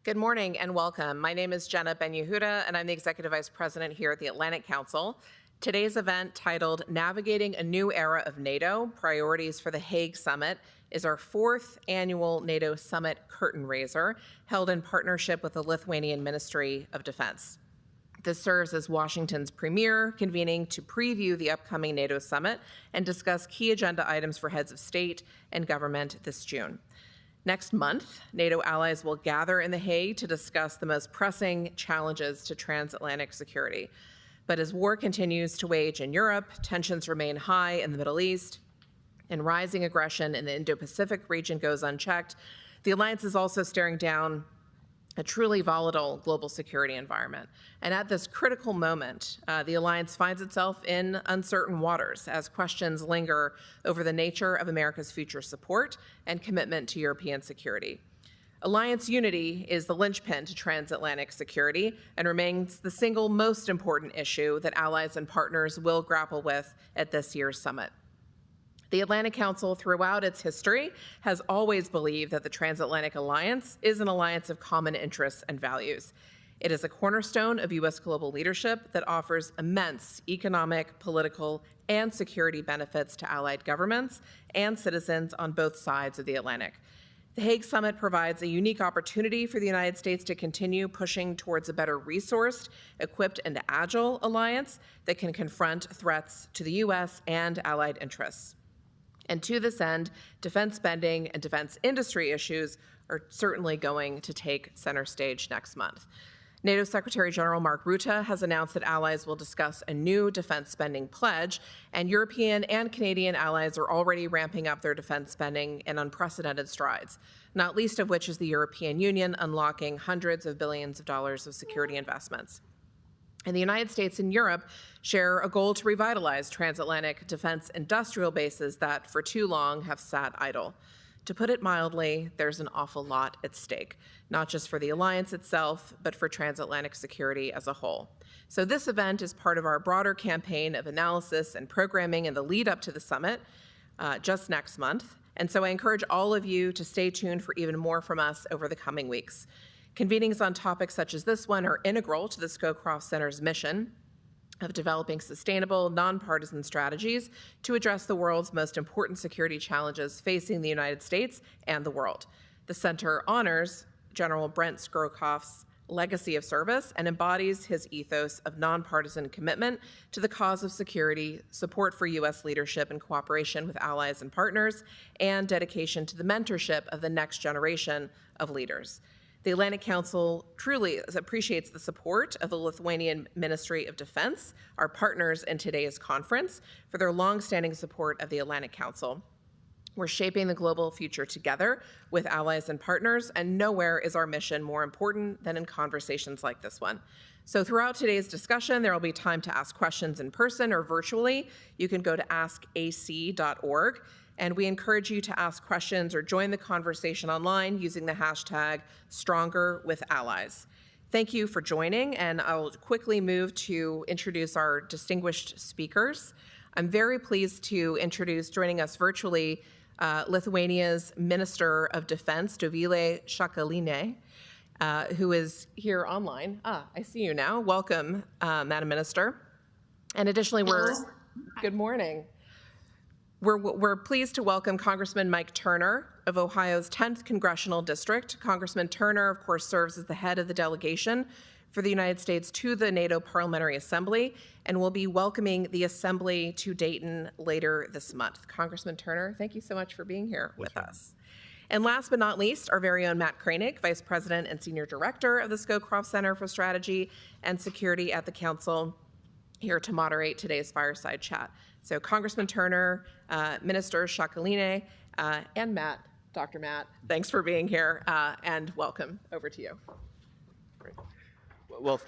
Good morning and welcome. My name is Jenna Ben-Yehuda, and I'm the Executive Vice President here at the Atlantic Council. Today's event, titled Navigating a New Era of NATO, Priorities for the Hague Summit, is our fourth annual NATO Summit curtain raiser, held in partnership with the Lithuanian Ministry of Defense. This serves as Washington's premier convening to preview the upcoming NATO summit and discuss key agenda items for heads of state and government this June. Next month, NATO allies will gather in The Hague to discuss the most pressing challenges to transatlantic security. But as war continues to wage in Europe, tensions remain high in the Middle East, and rising aggression in the Indo-Pacific region goes unchecked, the alliance is also staring down a truly volatile global security environment. And at this critical moment, the alliance finds itself in uncertain waters as questions linger over the nature of America's future support and commitment to European security. Alliance unity is the linchpin to transatlantic security and remains the single most important issue that allies and partners will grapple with at this year's summit. The Atlantic Council, throughout its history, has always believed that the transatlantic alliance is an alliance of common interests and values. It is a cornerstone of U.S. global leadership that offers immense economic, political, and security benefits to allied governments and citizens on both sides of the Atlantic. The Hague Summit provides a unique opportunity for the United States to continue pushing towards a better resourced, equipped, and agile alliance that can confront threats to the U.S. and allied interests. And to this end, defense spending and defense industry issues are certainly going to take center stage next month. NATO Secretary General Mark Rutte has announced that allies will discuss a new defense spending pledge, and European and Canadian allies are already ramping up their defense spending in unprecedented strides, not least of which is the European Union unlocking hundreds of billions of dollars of security investments. And the United States and Europe share a goal to revitalize transatlantic defense industrial bases that for too long have sat idle. To put it mildly, there's an awful lot at stake, not just for the alliance itself, but for transatlantic security as a whole. So this event is part of our broader campaign of analysis and programming in the lead up to the summit just next month. And so I encourage all of you to stay tuned for even more from us over the coming weeks. Convenings on topics such as this one are integral to the Scowcroft Center's mission of developing sustainable, nonpartisan strategies to address the world's most important security challenges facing the United States and the world. The center honors General Brent Scowcroft's legacy of service and embodies his ethos of nonpartisan commitment to the cause of security, support for U.S. leadership and cooperation with allies and partners, and dedication to the mentorship of the next generation of leaders. The Atlantic Council truly appreciates the support of the Lithuanian Ministry of Defense, our partners in today's conference, for their longstanding support of the Atlantic Council. We're shaping the global future together with allies and partners, and nowhere is our mission more important than in conversations like this one. So throughout today's discussion, there will be time to ask questions in person or virtually. You can go to askac.org. And we encourage you to ask questions or join the conversation online using the hashtag #StrongerWithAllies. Thank you for joining, and I'll quickly move to introduce our distinguished speakers. I'm very pleased to introduce, joining us virtually, Lithuania's Minister of Defense, Dovilė Šakalienė, who is here online. I see you now. Welcome, Madam Minister. And additionally, good morning. We're pleased to welcome Congressman Mike Turner of Ohio's 10th Congressional District. Congressman Turner, of course, serves as the head of the delegation for the United States to the NATO Parliamentary Assembly and will be welcoming the Assembly to Dayton later this month. Congressman Turner, thank you so much for being here with us. And last but not least, our very own Matt Kranig, Vice President and Senior Director of the Scowcroft Center for Strategy and Security at the Council, here to moderate today's fireside chat. So Congressman Turner, Minister Šakalienė, and Matt, Dr. Matt, thanks for being here, and welcome. Over to you. Great. Well,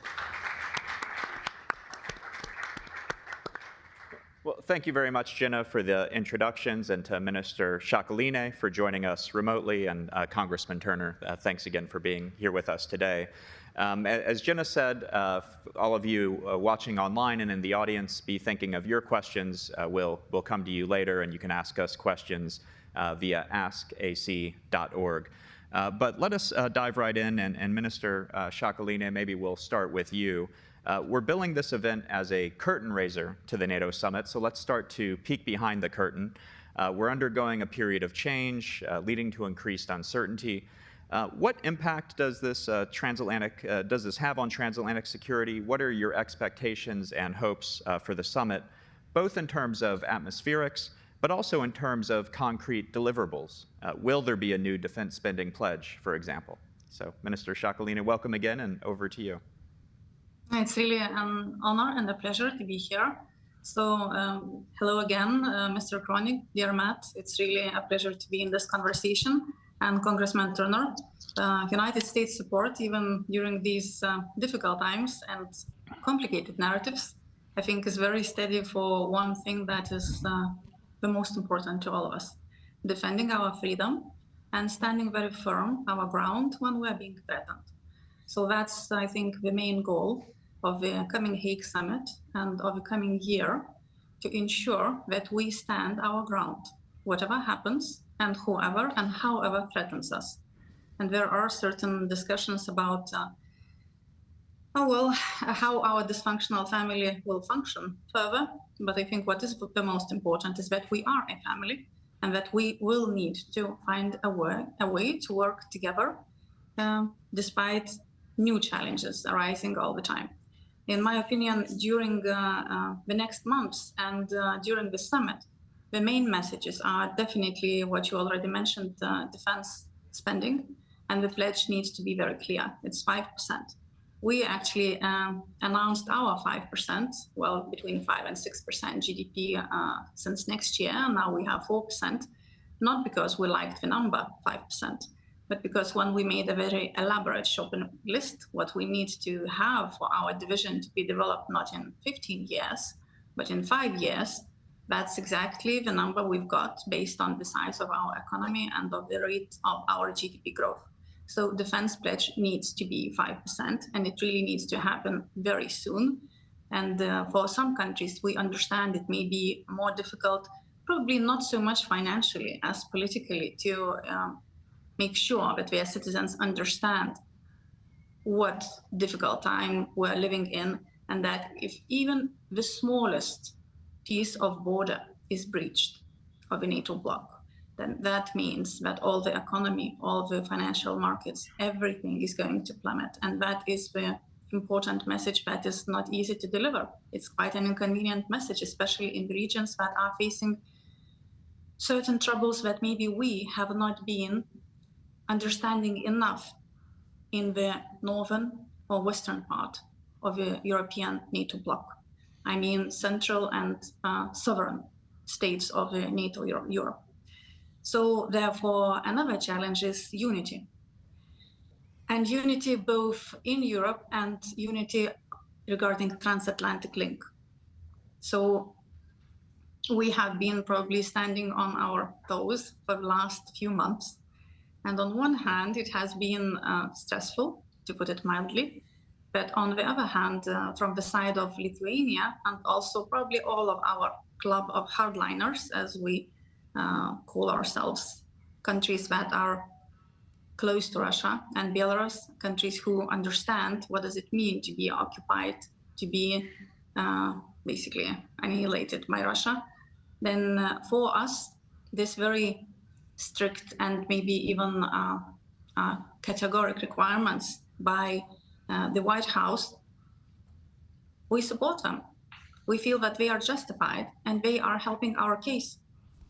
thank you very much, Jenna, for the introductions, and to Minister Šakalienė for joining us remotely, and Congressman Turner, thanks again for being here with us today. As Jenna said, all of you watching online and in the audience, be thinking of your questions. We'll come to you later, and you can ask us questions via askac.org. But let us dive right in, and Minister Shakaline, maybe we'll start with you. We're billing this event as a curtain raiser to the NATO summit, so let's start to peek behind the curtain. We're undergoing a period of change, leading to increased uncertainty. What impact does this have on transatlantic security? What are your expectations and hopes for the summit, both in terms of atmospherics, but also in terms of concrete deliverables? Will there be a new defense spending pledge, for example? So, Minister Shakaline, welcome again, and over to you. It's really an honor and a pleasure to be here. So, hello again, Mr. Kronig, dear Matt. It's really a pleasure to be in this conversation. And Congressman Turner, United States support, even during these difficult times and complicated narratives, I think is very steady for one thing that is the most important to all of us: defending our freedom and standing very firm our ground when we're being threatened. So that's, I think, the main goal of the coming Hague Summit and of the coming year, to ensure that we stand our ground, whatever happens and whoever and however threatens us. And there are certain discussions about how our dysfunctional family will function further. But I think what is the most important is that we are a family, and that we will need to find a way to work together despite new challenges arising all the time. In my opinion, during the next months and during the summit, the main messages are definitely what you already mentioned, defense spending, and the pledge needs to be very clear. It's 5%. We actually announced our 5%, well, between 5 and 6% GDP since next year. Now we have 4%, not because we liked the number 5%, but because when we made a very elaborate shopping list, what we need to have for our division to be developed not in 15 years, but in 5 years, that's exactly the number we've got based on the size of our economy and of the rate of our GDP growth. So defense pledge needs to be 5%, and it really needs to happen very soon. And for some countries, we understand it may be more difficult, probably not so much financially as politically, to make sure that their citizens understand what difficult time we're living in, and that if even the smallest piece of border is breached of a NATO bloc, then that means that all the economy, all the financial markets, everything is going to plummet. And that is the important message that is not easy to deliver. It's quite an inconvenient message, especially in regions that are facing certain troubles that maybe we have not been understanding enough in the northern or western part of the European NATO bloc. I mean, central and sovereign states of the NATO Europe. So therefore, another challenge is unity. And unity both in Europe and unity regarding transatlantic link. So we have been probably standing on our toes for the last few months. And on one hand, it has been stressful, to put it mildly. But on the other hand, from the side of Lithuania, and also probably all of our club of hardliners, as we call ourselves, countries that are close to Russia and Belarus, countries who understand what does it mean to be occupied, to be basically annihilated by Russia, then for us, this very strict and maybe even categoric requirements by the White House, we support them. We feel that they are justified and they are helping our case.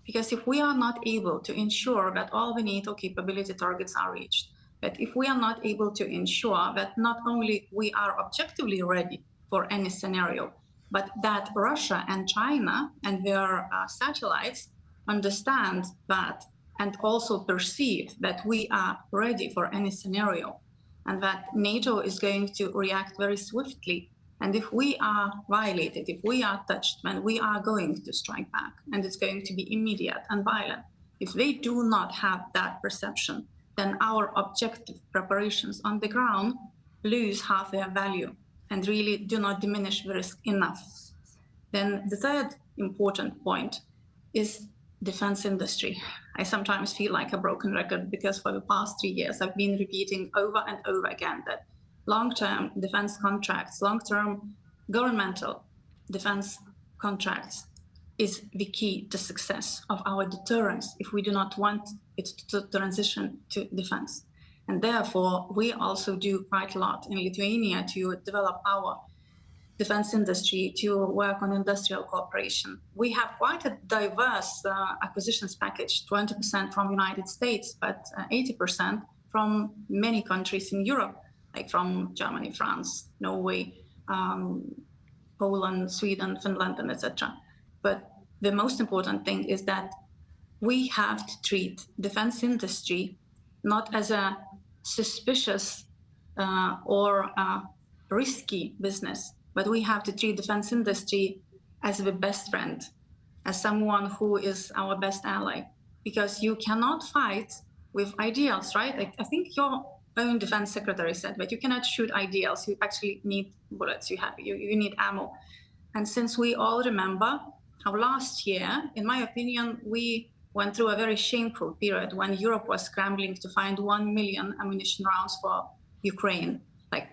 Because if we are not able to ensure that all the NATO capability targets are reached, that if we are not able to ensure that not only we are objectively ready for any scenario, but that Russia and China and their satellites understand that and also perceive that we are ready for any scenario, and that NATO is going to react very swiftly. And if we are violated, if we are touched, then we are going to strike back, and it's going to be immediate and violent. If they do not have that perception, then our objective preparations on the ground lose half their value and really do not diminish the risk enough. Then the third important point is defense industry. I sometimes feel like a broken record because for the past 3 years, I've been repeating over and over again that long-term defense contracts, long-term governmental defense contracts is the key to success of our deterrence if we do not want it to transition to defense. And therefore, we also do quite a lot in Lithuania to develop our defense industry, to work on industrial cooperation. We have quite a diverse acquisitions package, 20% from United States, but 80% from many countries in Europe, like from Germany, France, Norway, Poland, Sweden, Finland, and etc. But the most important thing is that we have to treat defense industry not as a suspicious or risky business, but we have to treat defense industry as the best friend, as someone who is our best ally, because you cannot fight with ideals, right? I think your own defense secretary said that you cannot shoot ideals. You actually need bullets. You need ammo. And since we all remember how last year, in my opinion, we went through a very shameful period when Europe was scrambling to find 1 million ammunition rounds for Ukraine. Like,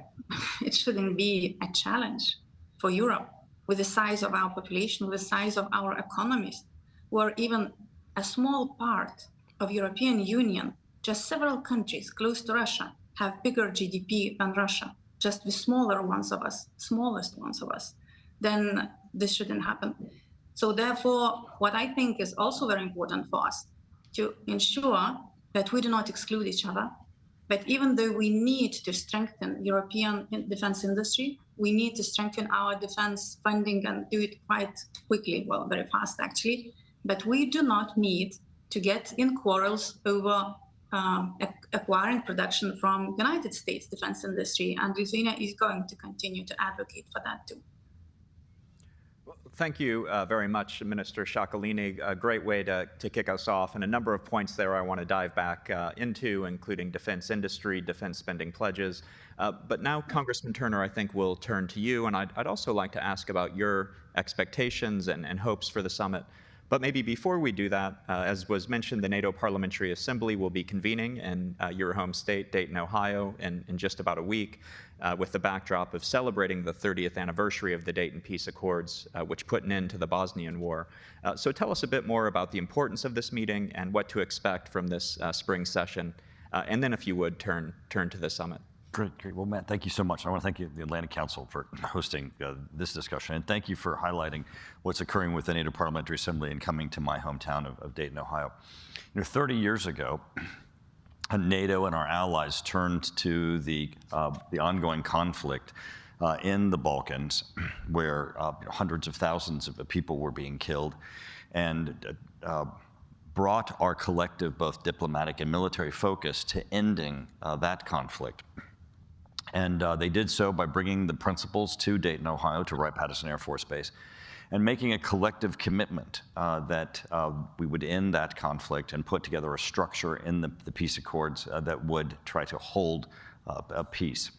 it shouldn't be a challenge for Europe with the size of our population, with the size of our economies, where even a small part of European Union, just several countries close to Russia, have bigger GDP than Russia, just the smallest ones of us, then this shouldn't happen. So therefore, what I think is also very important for us to ensure that we do not exclude each other, but even though we need to strengthen European defense industry, we need to strengthen our defense funding and do it quite quickly, well, very fast actually, but we do not need to get in quarrels over acquiring production from United States defense industry, and Lithuania is going to continue to advocate for that too. Thank you very much, Minister Shaakalini. A great way to kick us off, and a number of points there I want to dive back into, including defense industry, defense spending pledges. But now, Congressman Turner, I think we'll turn to you, and I'd also like to ask about your expectations and hopes for the summit. But maybe before we do that, as was mentioned, the NATO Parliamentary Assembly will be convening in your home state, Dayton, Ohio, in just about a week, with the backdrop of celebrating the 30th anniversary of the Dayton Peace Accords, which put an end to the Bosnian War. So tell us a bit more about the importance of this meeting and what to expect from this spring session, and then, if you would, turn to the summit. Great. Well, Matt, thank you so much. I want to thank you, the Atlantic Council, for hosting this discussion, and thank you for highlighting what's occurring with the NATO Parliamentary Assembly and coming to my hometown of Dayton, Ohio. 30 years ago, NATO and our allies turned to the ongoing conflict in the Balkans, where hundreds of thousands of people were being killed, and brought our collective, both diplomatic and military focus to ending that conflict. And they did so by bringing the principals to Dayton, Ohio, to Wright-Patterson Air Force Base, and making a collective commitment that we would end that conflict and put together a structure in the peace accords that would try to hold a peace,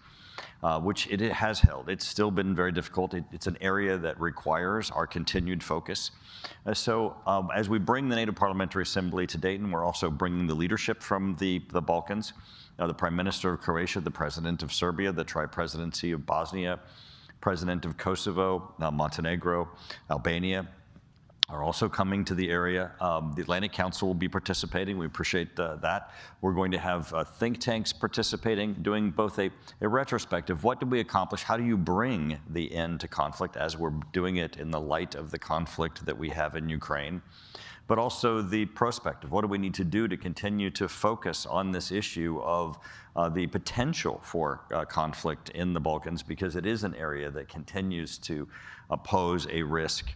which it has held. It's still been very difficult. It's an area that requires our continued focus. So as we bring the NATO Parliamentary Assembly to Dayton, we're also bringing the leadership from the Balkans, the Prime Minister of Croatia, the President of Serbia, the Tri-Presidency of Bosnia, President of Kosovo, Montenegro, Albania are also coming to the area. The Atlantic Council will be participating. We appreciate that. We're going to have think tanks participating, doing both a retrospective, what did we accomplish? How do you bring the end to conflict as we're doing it in the light of the conflict that we have in Ukraine? But also the prospective. What do we need to do to continue to focus on this issue of the potential for conflict in the Balkans, because it is an area that continues to pose a risk.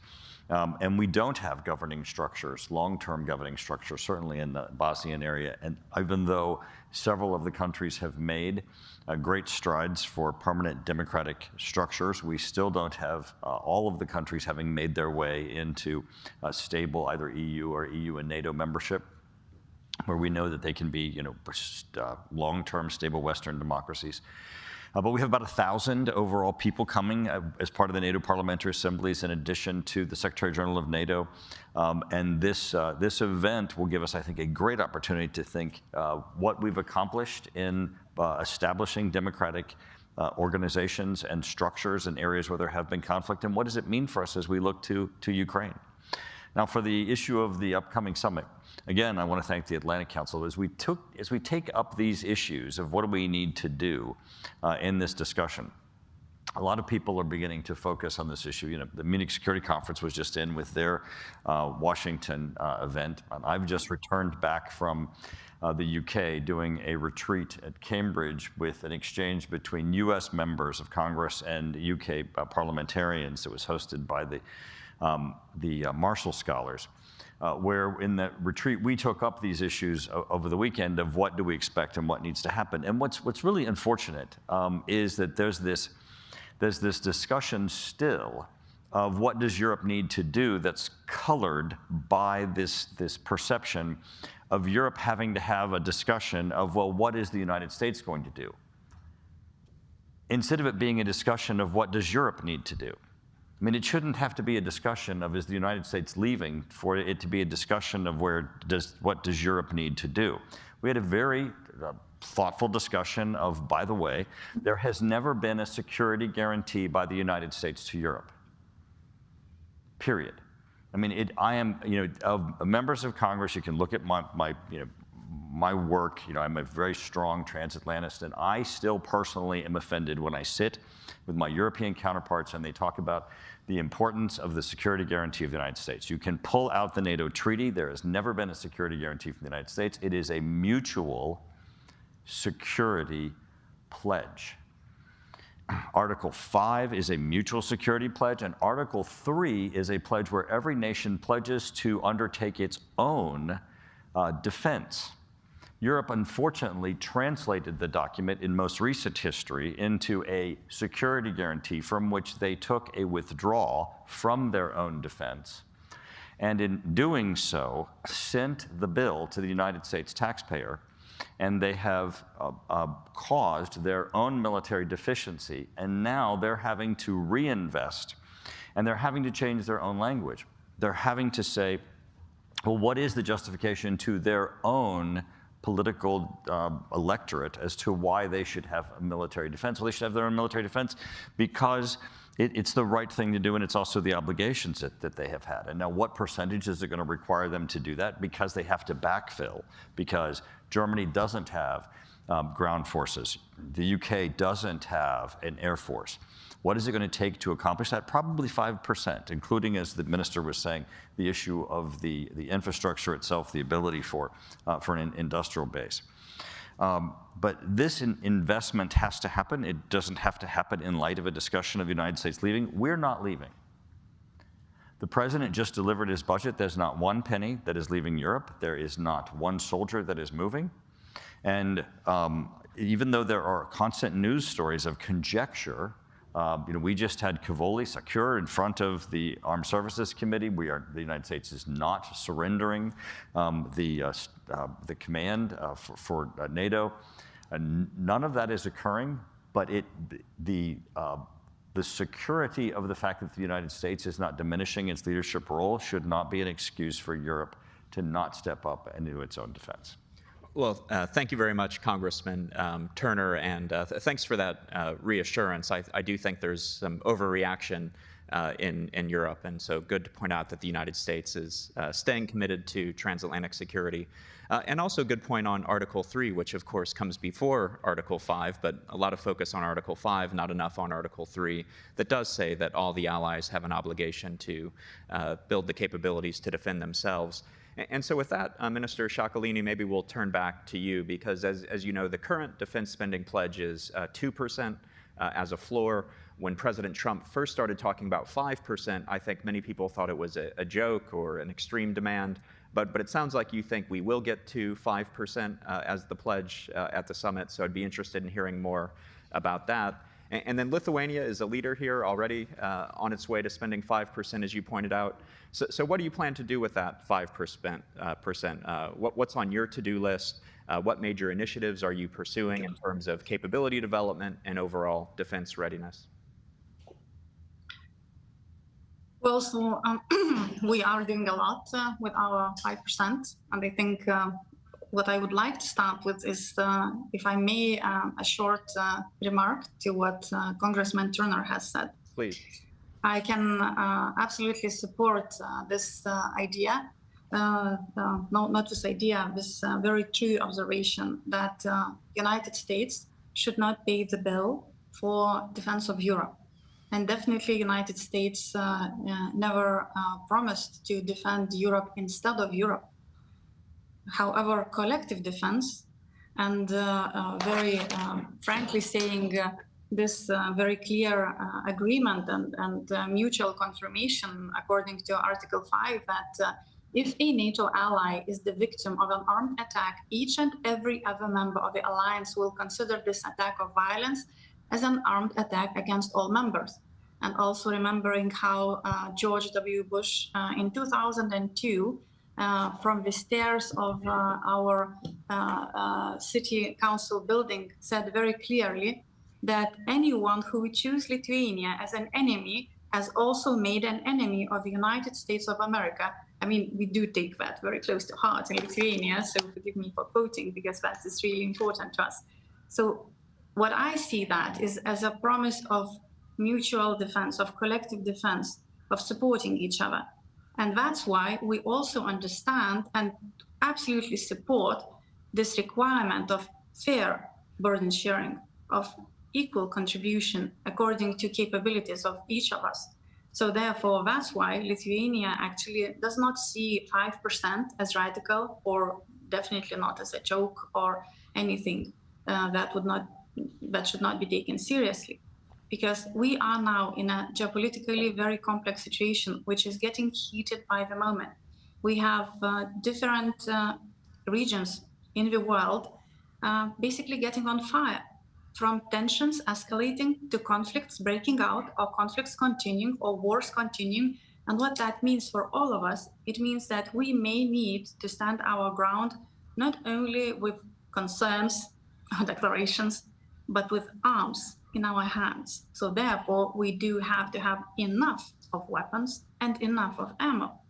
And we don't have governing structures, long-term governing structures, certainly in the Bosnian area. And even though several of the countries have made great strides for permanent democratic structures, we still don't have all of the countries having made their way into stable either EU or EU and NATO membership, where we know that they can be, long-term stable Western democracies. But we have about 1,000 overall people coming as part of the NATO Parliamentary Assemblies, in addition to the Secretary General of NATO. And this event will give us, I think, a great opportunity to think what we've accomplished in establishing democratic organizations and structures in areas where there have been conflict, and what does it mean for us as we look to Ukraine. Now, for the issue of the upcoming summit, again, I want to thank the Atlantic Council. As we take up these issues of what do we need to do in this discussion, a lot of people are beginning to focus on this issue. You know, the Munich Security Conference was just in with their Washington event. I've just returned back from the UK doing a retreat at Cambridge with an exchange between US members of Congress and UK parliamentarians. It was hosted by the Marshall Scholars, where in that retreat we took up these issues over the weekend of what do we expect and what needs to happen. And what's really unfortunate is that there's this discussion still of what does Europe need to do that's colored by this perception of Europe having to have a discussion of, well, what is the United States going to do? Instead of it being a discussion of what does Europe need to do. I mean, it shouldn't have to be a discussion of is the United States leaving for it to be a discussion of what does Europe need to do. We had a very thoughtful discussion of, by the way, there has never been a security guarantee by the United States to Europe. Period. I mean, I am, of members of Congress, you can look at my work. I'm a very strong transatlanticist, and I still personally am offended when I sit with my European counterparts and they talk about the importance of the security guarantee of the United States. You can pull out the NATO treaty. There has never been a security guarantee from the United States. It is a mutual security pledge. Article 5 is a mutual security pledge, and Article 3 is a pledge where every nation pledges to undertake its own defense. Europe, unfortunately, translated the document in most recent history into a security guarantee from which they took a withdrawal from their own defense, and in doing so, sent the bill to the United States taxpayer, and they have caused their own military deficiency, and now they're having to reinvest, and they're having to change their own language. They're having to say, well, what is the justification to their own political electorate as to why they should have a military defense? Well, they should have their own military defense because it's the right thing to do, and it's also the obligations that they have had. And now what percentage is it going to require them to do that? Because they have to backfill, because Germany doesn't have ground forces. The UK doesn't have an air force. What is it going to take to accomplish that? Probably 5%, including, as the minister was saying, the issue of the infrastructure itself, the ability for an industrial base. But this investment has to happen. It doesn't have to happen in light of a discussion of the United States leaving. We're not leaving. The president just delivered his budget. There's not one penny that is leaving Europe. There is not one soldier that is moving. And even though there are constant news stories of conjecture, we just had Cavoli secure in front of the Armed Services Committee. The United States is not surrendering the command for NATO. None of that is occurring, but the security of the fact that the United States is not diminishing its leadership role should not be an excuse for Europe to not step up and do its own defense. Well, thank you very much, Congressman Turner, and thanks for that reassurance. I do think there's some overreaction in Europe, and so good to point out that the United States is staying committed to transatlantic security. And also good point on Article 3, which of course comes before Article 5, but a lot of focus on Article 5, not enough on Article 3, that does say that all the allies have an obligation to build the capabilities to defend themselves. And so with that, Minister Sciaccolini, maybe we'll turn back to you, because as you know, the current defense spending pledge is 2% as a floor. When President Trump first started talking about 5%, I think many people thought it was a joke or an extreme demand. But it sounds like you think we will get to 5% as the pledge at the summit, so I'd be interested in hearing more about that. And then Lithuania is a leader here already on its way to spending 5%, as you pointed out. So what do you plan to do with that 5%? What's on your to-do list? What major initiatives are you pursuing in terms of capability development and overall defense readiness? Well, so we are doing a lot with our 5%. And I think what I would like to start with is, if I may, a short remark to what Congressman Turner has said. Please. I can absolutely support this idea, not this idea, this very true observation that United States should not pay the bill for defense of Europe. And definitely United States never promised to defend Europe instead of Europe. However, collective defense and very frankly saying this very clear agreement and mutual confirmation according to Article 5 that if a NATO ally is the victim of an armed attack, each and every other member of the alliance will consider this attack of violence as an armed attack against all members. And also remembering how George W. Bush in 2002, from the stairs of our city council building, said very clearly that anyone who would choose Lithuania as an enemy has also made an enemy of the United States of America. I mean, we do take that very close to heart in Lithuania, so forgive me for quoting because that is really important to us. So what I see that is as a promise of mutual defense, of collective defense, of supporting each other. And that's why we also understand and absolutely support this requirement of fair burden sharing, of equal contribution according to capabilities of each of us. So therefore, that's why Lithuania actually does not see 5% as radical, or definitely not as a joke or anything that should not be taken seriously. Because we are now in a geopolitically very complex situation, which is getting heated by the moment. We have different regions in the world basically getting on fire, from tensions escalating to conflicts breaking out, or conflicts continuing, or wars continuing. And what that means for all of us, it means that we may need to stand our ground, not only with concerns or declarations, but with arms in our hands. So therefore, we do have to have enough of weapons and enough of ammo.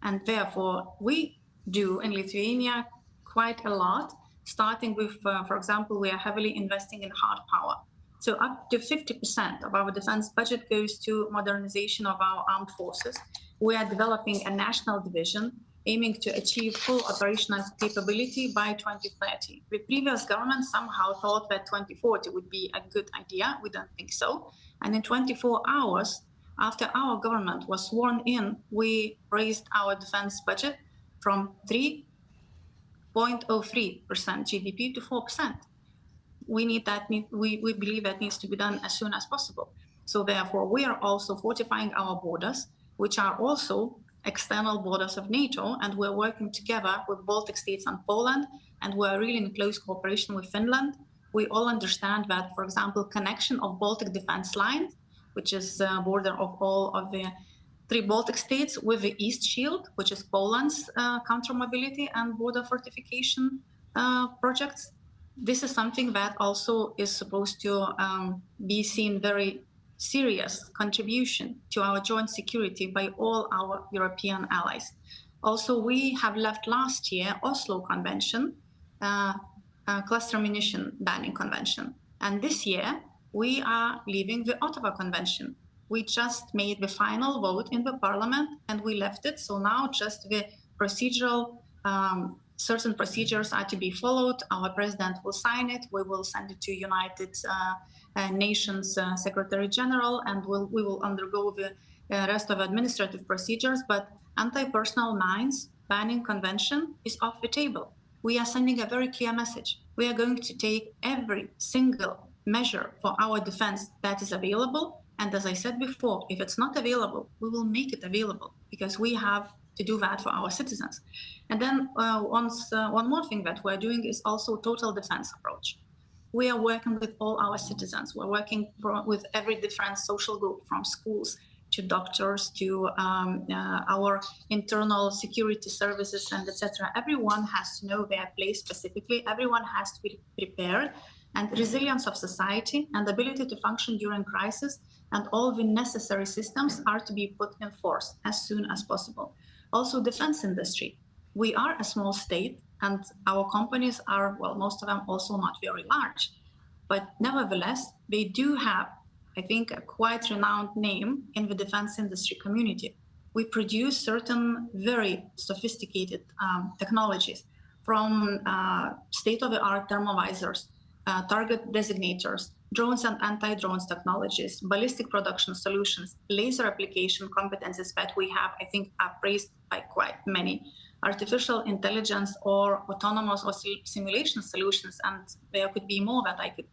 And therefore, we do in Lithuania quite a lot, starting with, for example, we are heavily investing in hard power. So up to 50% of our defense budget goes to modernization of our armed forces. We are developing a national division aiming to achieve full operational capability by 2030. The previous government somehow thought that 2040 would be a good idea. We don't think so. And in 24 hours after our government was sworn in, we raised our defense budget from 3.03% GDP to 4%. We believe that needs to be done as soon as possible. So therefore, we are also fortifying our borders, which are also external borders of NATO, and we're working together with Baltic states and Poland, and we're really in close cooperation with Finland. We all understand that, for example, connection of Baltic defense line, which is the border of all of the 3 Baltic states, with the East Shield, which is Poland's counter-mobility and border fortification projects. This is something that also is supposed to be seen very serious contribution to our joint security by all our European allies. Also, we have left last year Oslo Convention, cluster munition banning convention. And this year, we are leaving the Ottawa Convention. We just made the final vote in the parliament and we left it. So now just the procedural, certain procedures are to be followed. Our president will sign it. We will send it to United Nations Secretary General, and we will undergo the rest of administrative procedures. But anti-personnel mines banning convention is off the table. We are sending a very clear message. We are going to take every single measure for our defense that is available. And as I said before, if it's not available, we will make it available because we have to do that for our citizens. And then one more thing that we're doing is also total defense approach. we are working with all our citizens. We're working with every different social group, from schools to doctors to our internal security services and etc. Everyone has to know their place specifically. Everyone has to be prepared, and resilience of society and ability to function during crisis and all the necessary systems are to be put in force as soon as possible. Also, defense industry. We are a small state, and our companies are, well, most of them also not very large. But nevertheless, they do have, I think, a quite renowned name in the defense industry community. We produce certain very sophisticated technologies, from state-of-the-art thermovisors, target designators, drones and anti-drones technologies, ballistic production solutions, laser application competencies that we have, I think, are praised by quite many, artificial intelligence or autonomous or simulation solutions, and there could be more that I could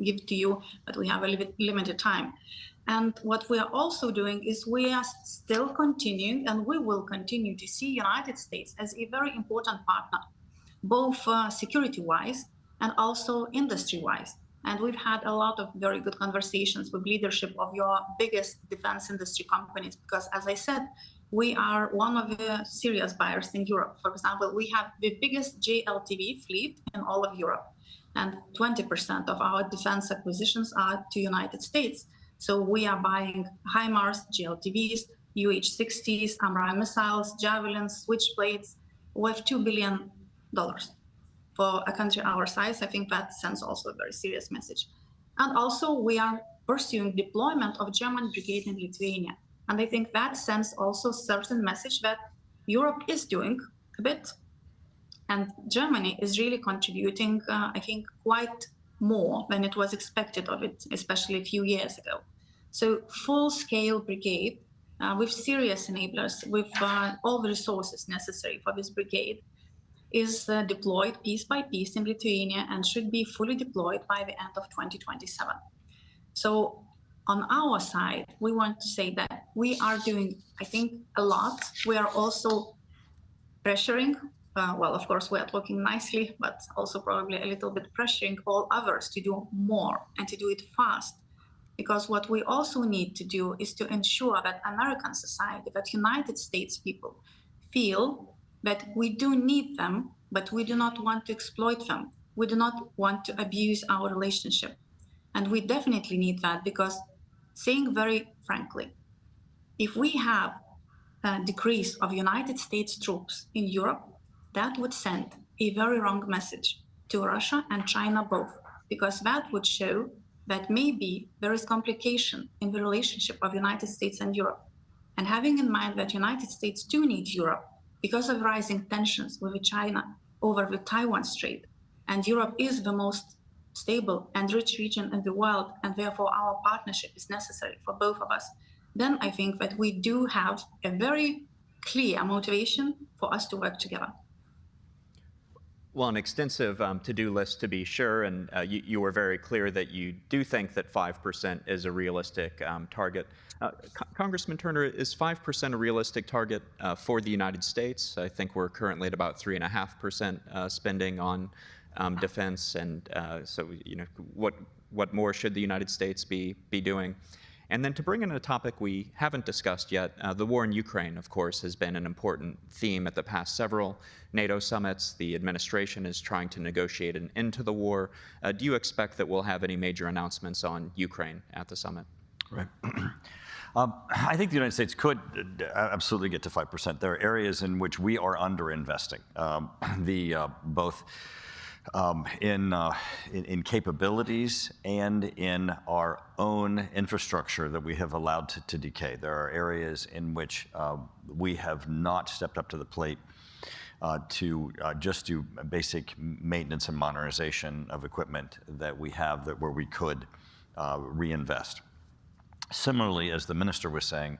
give to you, but we have a limited time. And what we are also doing is we are still continuing, and we will continue to see United States as a very important partner, both security-wise and also industry-wise. And we've had a lot of very good conversations with leadership of your biggest defense industry companies, because, as I said, we are one of the serious buyers in Europe. For example, we have the biggest JLTV fleet in all of Europe, and 20% of our defense acquisitions are to United States. So we are buying HIMARS, JLTVs, UH-60s, AMRAAM missiles, Javelins, Switchblades, worth $2 billion. For a country our size, I think that sends also a very serious message. And also, we are pursuing deployment of German brigade in Lithuania. And I think that sends also a certain message that Europe is doing a bit. And Germany is really contributing, I think, quite more than it was expected of it, especially a few years ago. So full-scale brigade with serious enablers, with all the resources necessary for this brigade, is deployed piece by piece in Lithuania and should be fully deployed by the end of 2027. So on our side, we want to say that we are doing, I think, a lot. We are also pressuring, well, of course, we are talking nicely, but also probably a little bit pressuring all others to do more and to do it fast. Because what we also need to do is to ensure that American society, that United States people feel that we do need them, but we do not want to exploit them. We do not want to abuse our relationship. And we definitely need that, because, saying very frankly, if we have a decrease of United States troops in Europe, that would send a very wrong message to Russia and China both, because that would show that maybe there is complication in the relationship of United States and Europe. And having in mind that United States do need Europe because of rising tensions with China over the Taiwan Strait, and Europe is the most stable and rich region in the world, and therefore our partnership is necessary for both of us, then I think that we do have a very clear motivation for us to work together. Well, an extensive to-do list, to be sure, and you were very clear that you do think that 5% is a realistic target. Congressman Turner, is 5% a realistic target for the United States? I think we're currently at about 3.5% spending on defense, and so what more should the United States be doing? And then to bring in a topic we haven't discussed yet, the war in Ukraine, of course, has been an important theme at the past several NATO summits. The administration is trying to negotiate an end to the war. Do you expect that we'll have any major announcements on Ukraine at the summit? Right. I think the United States could absolutely get to 5%. There are areas in which we are underinvesting, both in capabilities and in our own infrastructure that we have allowed to decay. There are areas in which we have not stepped up to the plate to just do basic maintenance and modernization of equipment that we have where we could reinvest. Similarly, as the minister was saying,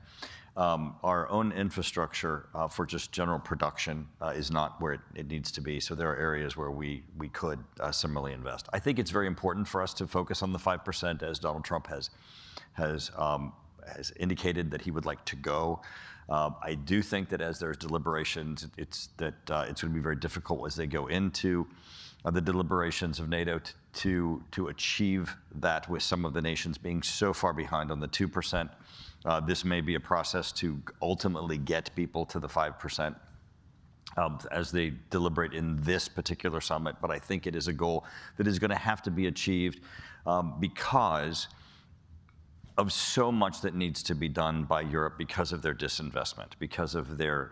our own infrastructure for just general production is not where it needs to be. So there are areas where we could similarly invest. I think it's very important for us to focus on the 5%, as Donald Trump has has indicated that he would like to go. I do think that as there's deliberations, it's going to be very difficult as they go into the deliberations of NATO to achieve that, with some of the nations being so far behind on the 2%. This may be a process to ultimately get people to the 5%. As they deliberate in this particular summit, but I think it is a goal that is going to have to be achieved because of so much that needs to be done by Europe because of their disinvestment, because of their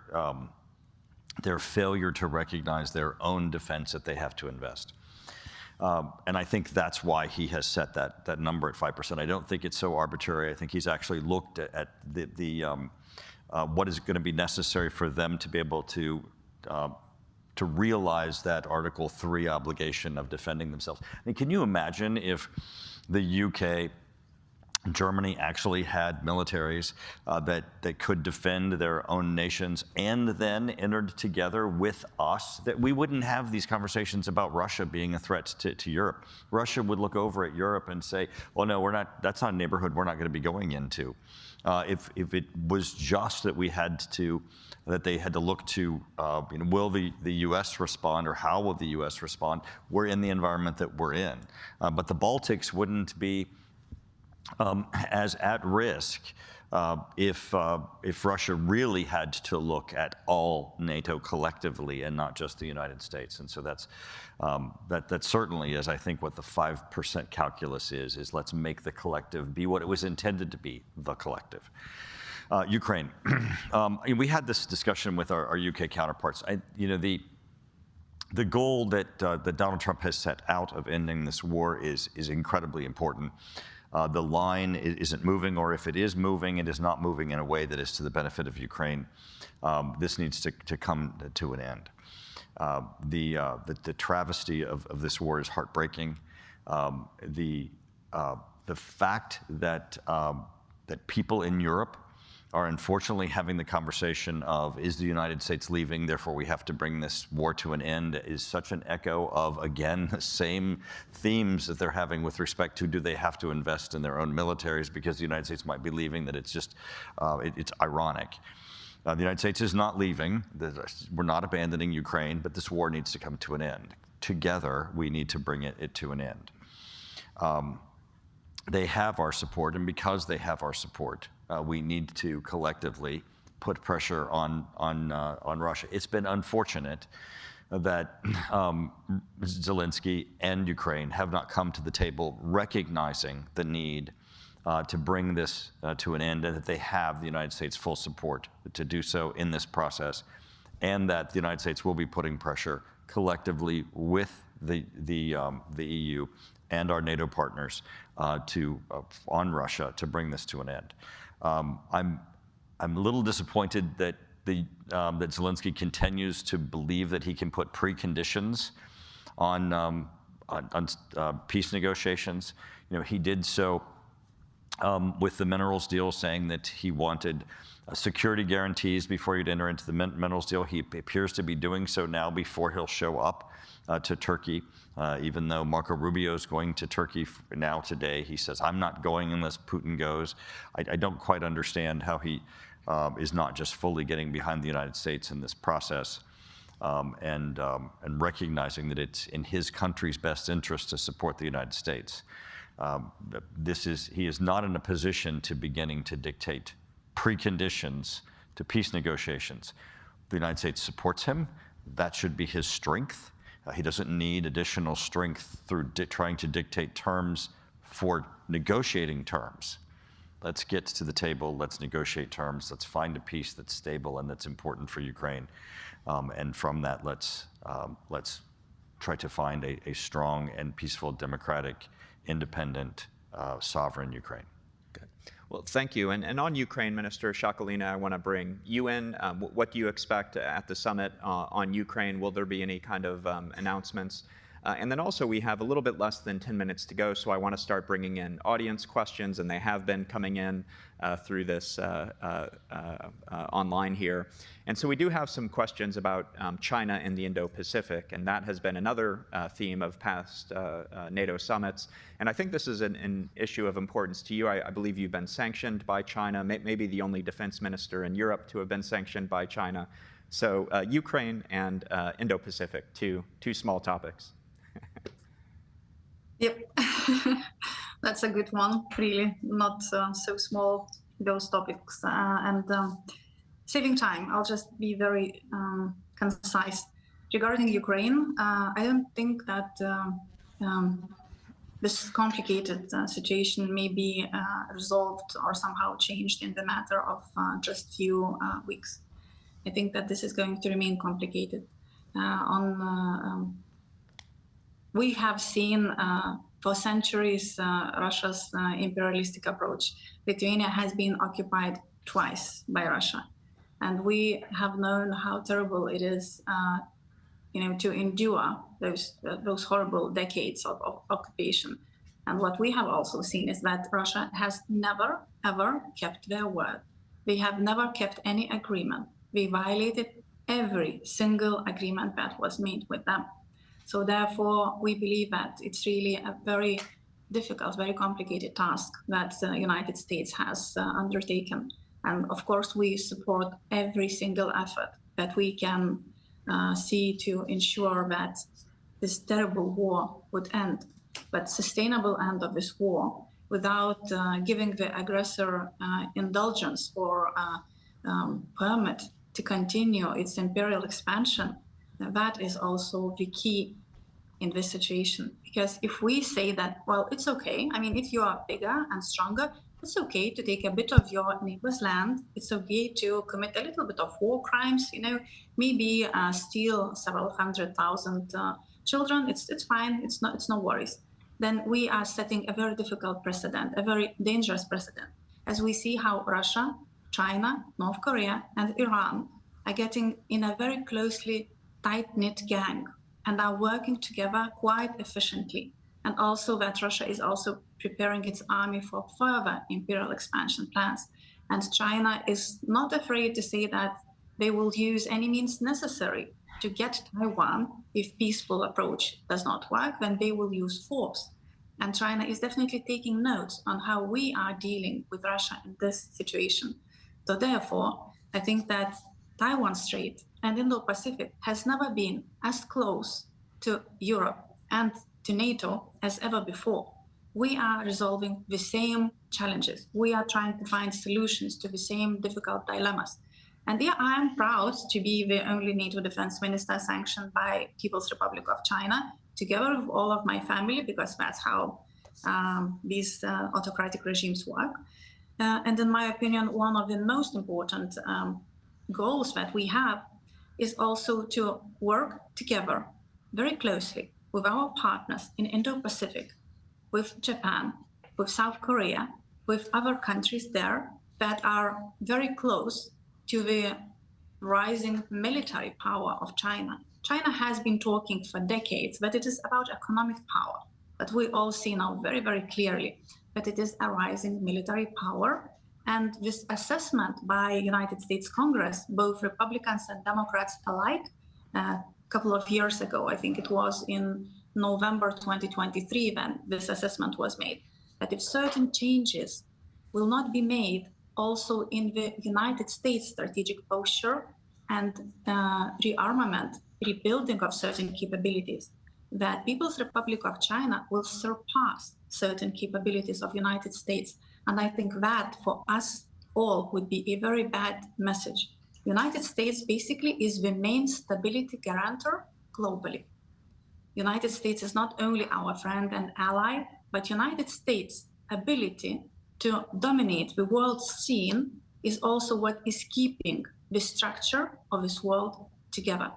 failure to recognize their own defense that they have to invest. And I think that's why he has set that number at 5%. I don't think it's so arbitrary. I think he's actually looked at what is going to be necessary for them to be able to realize that Article 3 obligation of defending themselves. I mean, can you imagine if the UK, Germany actually had militaries that could defend their own nations and then entered together with us, that we wouldn't have these conversations about Russia being a threat to Europe. Russia would look over at Europe and say, well, no, we're not, that's not a neighborhood we're not going to be going into. If it was just that they had to look to, will the U.S. respond, or how will the U.S. respond? We're in the environment that we're in. But the Baltics wouldn't be as at risk if Russia really had to look at all NATO collectively and not just the United States. And so that certainly is, I think, what the 5% calculus is let's make the collective be what it was intended to be, the collective. Ukraine. We had this discussion with our UK counterparts. The goal that Donald Trump has set out of ending this war is incredibly important. The line isn't moving, or if it is moving, it is not moving in a way that is to the benefit of Ukraine. This needs to come to an end. The travesty of this war is heartbreaking. The fact that people in Europe are unfortunately having the conversation of, is the United States leaving, therefore we have to bring this war to an end, is such an echo of, again, the same themes that they're having with respect to, do they have to invest in their own militaries because the United States might be leaving, that it's just, it's ironic. The United States is not leaving. We're not abandoning Ukraine, but this war needs to come to an end. Together, we need to bring it to an end. They have our support, and because they have our support, we need to collectively put pressure on Russia. It's been unfortunate that Zelensky and Ukraine have not come to the table recognizing the need to bring this to an end, and that they have the United States' full support to do so in this process, and that the United States will be putting pressure collectively with the EU and our NATO partners on Russia to bring this to an end. I'm a little disappointed that that Zelensky continues to believe that he can put preconditions on peace negotiations. He did so with the minerals deal, saying that he wanted security guarantees before he'd enter into the minerals deal. He appears to be doing so now before he'll show up to Turkey. Even though Marco Rubio is going to Turkey now today, he says, I'm not going unless Putin goes. I don't quite understand how he is not just fully getting behind the United States in this process, and recognizing that it's in his country's best interest to support the United States. He is not in a position to beginning to dictate preconditions to peace negotiations. The United States supports him. That should be his strength. He doesn't need additional strength through trying to dictate terms for negotiating terms. Let's get to the table, let's negotiate terms, let's find a peace that's stable and that's important for Ukraine. And from that, let's try to find a strong and peaceful, democratic, independent, sovereign Ukraine. Good. Well, thank you. And on Ukraine, Minister Shakalina, I want to bring you in. What do you expect at the summit on Ukraine? Will there be any kind of announcements And then also we have a little bit less than 10 minutes to go, so I want to start bringing in audience questions, and they have been coming in through this online here. And so we do have some questions about China and the Indo-Pacific, and that has been another theme of past NATO summits. And I think this is an issue of importance to you. I believe you've been sanctioned by China, maybe the only defense minister in Europe to have been sanctioned by China. So Ukraine and Indo-Pacific, two small topics. Yep, that's a good one, really, not so small, those topics. Saving time, I'll just be very concise. Regarding Ukraine, I don't think that this complicated situation may be resolved or somehow changed in the matter of just few weeks. I think that this is going to remain complicated. We have seen for centuries Russia's imperialistic approach. Lithuania has been occupied twice by Russia, and we have known how terrible it is, to endure those horrible decades of occupation. And what we have also seen is that Russia has never ever kept their word. They have never kept any agreement. They violated every single agreement that was made with them. So therefore, we believe that it's really a very difficult, very complicated task that the United States has undertaken. And of course, we support every single effort that we can see to ensure that this terrible war would end, but sustainable end of this war without giving the aggressor indulgence or permit to continue its imperial expansion. That is also the key in this situation. Because if we say that, well, it's okay, I mean, if you are bigger and stronger, it's okay to take a bit of your neighbor's land. It's okay to commit a little bit of war crimes, maybe steal several 100,000 children. It's fine. It's no worries. Then we are setting a very difficult precedent, a very dangerous precedent, as we see how Russia, China, North Korea, and Iran are getting in a very closely tight-knit gang and are working together quite efficiently. And also that Russia is also preparing its army for further imperial expansion plans. And China is not afraid to say that they will use any means necessary to get Taiwan. If peaceful approach does not work, then they will use force. And China is definitely taking notes on how we are dealing with Russia in this situation. So therefore, I think that Taiwan Strait and Indo-Pacific has never been as close to Europe and to NATO as ever before. We are resolving the same challenges. We are trying to find solutions to the same difficult dilemmas. And yeah, I am proud to be the only NATO defense minister sanctioned by People's Republic of China, together with all of my family, because that's how these autocratic regimes work. And in my opinion, one of the most important goals that we have is also to work together very closely with our partners in Indo-Pacific, with Japan, with South Korea, with other countries there that are very close to the rising military power of China. China has been talking for decades that it is about economic power, but we all see now very, very clearly that it is a rising military power. And this assessment by United States Congress, both Republicans and Democrats alike, a couple of years ago, I think it was in November 2023, then this assessment was made, that if certain changes will not be made also in the United States strategic posture and rearmament, rebuilding of certain capabilities, that People's Republic of China will surpass certain capabilities of United States. And I think that for us all would be a very bad message. United States basically is the main stability guarantor globally. United States is not only our friend and ally, but United States' ability to dominate the world scene is also what is keeping the structure of this world together.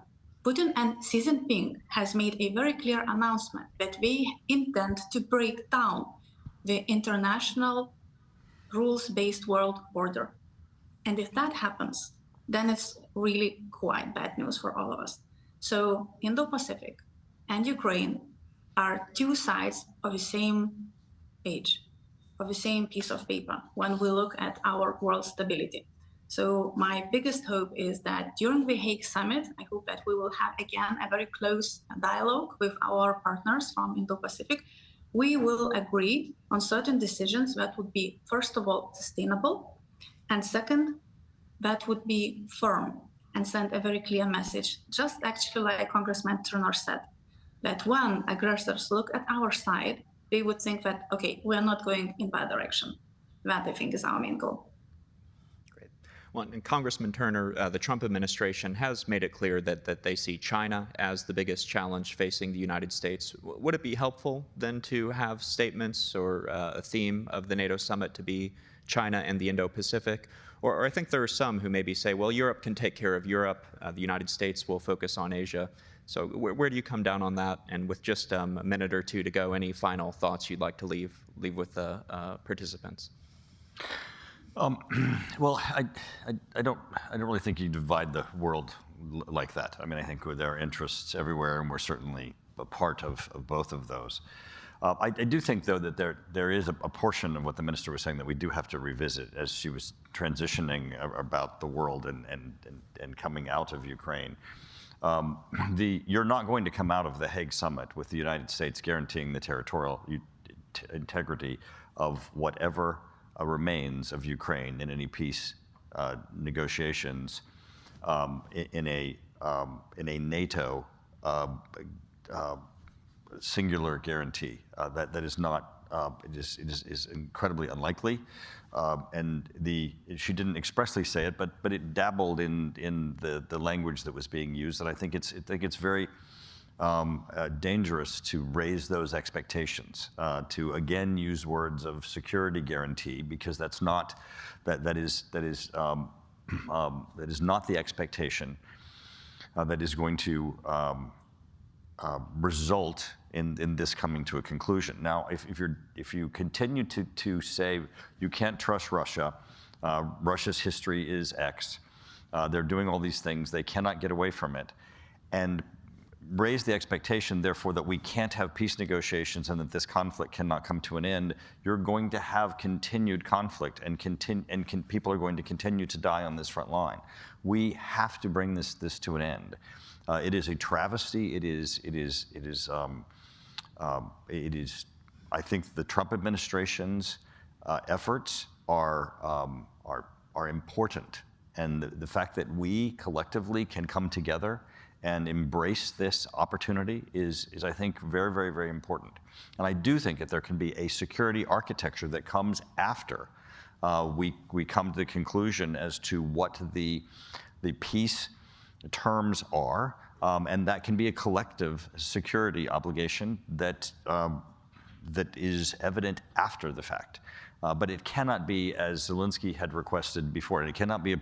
Putin and Xi Jinping has made a very clear announcement that they intend to break down the international rules-based world order. And if that happens, then it's really quite bad news for all of us. So Indo-Pacific and Ukraine are two sides of the same page, of the same piece of paper when we look at our world stability. So my biggest hope is that during the Hague Summit, I hope that we will have again a very close dialogue with our partners from Indo-Pacific. We will agree on certain decisions that would be, first of all, sustainable, and second, that would be firm and send a very clear message, just actually like Congressman Turner said, that when aggressors look at our side, they would think that, okay, we're not going in that direction. That, I think, is our main goal. Great. Well, and Congressman Turner, the Trump administration has made it clear that they see China as the biggest challenge facing the United States. Would it be helpful then to have statements or a theme of the NATO summit to be China and the Indo-Pacific? Or I think there are some who maybe say, well, Europe can take care of Europe, the United States will focus on Asia. So where do you come down on that? And with just a minute or two to go, any final thoughts you'd like to leave with the participants? Well, I don't really think you divide the world like that. I mean, I think there are interests everywhere, and we're certainly a part of both of those. I do think, though, that there is a portion of what the minister was saying that we do have to revisit as she was transitioning about the world and coming out of Ukraine. You're not going to come out of the Hague Summit with the United States guaranteeing the territorial integrity of whatever remains of Ukraine in any peace negotiations in a NATO singular guarantee. That is not. It is incredibly unlikely. And she didn't expressly say it, but it dabbled in the language that was being used. And I think it's very dangerous to raise those expectations, to again use words of security guarantee, because that is not the expectation that is going to result in this coming to a conclusion. Now, if you continue to say you can't trust Russia, Russia's history is X, they're doing all these things, they cannot get away from it, and raise the expectation, therefore, that we can't have peace negotiations and that this conflict cannot come to an end, you're going to have continued conflict, and people are going to continue to die on this front line. We have to bring this to an end. It is a travesty. It is. I think the Trump administration's efforts are important, and the fact that we collectively can come together and embrace this opportunity is I think, very, very, very important. And I do think that there can be a security architecture that comes after we come to the conclusion as to what the peace terms are, and that can be a collective security obligation that is evident after the fact. But it cannot be, as Zelensky had requested before, and it cannot be a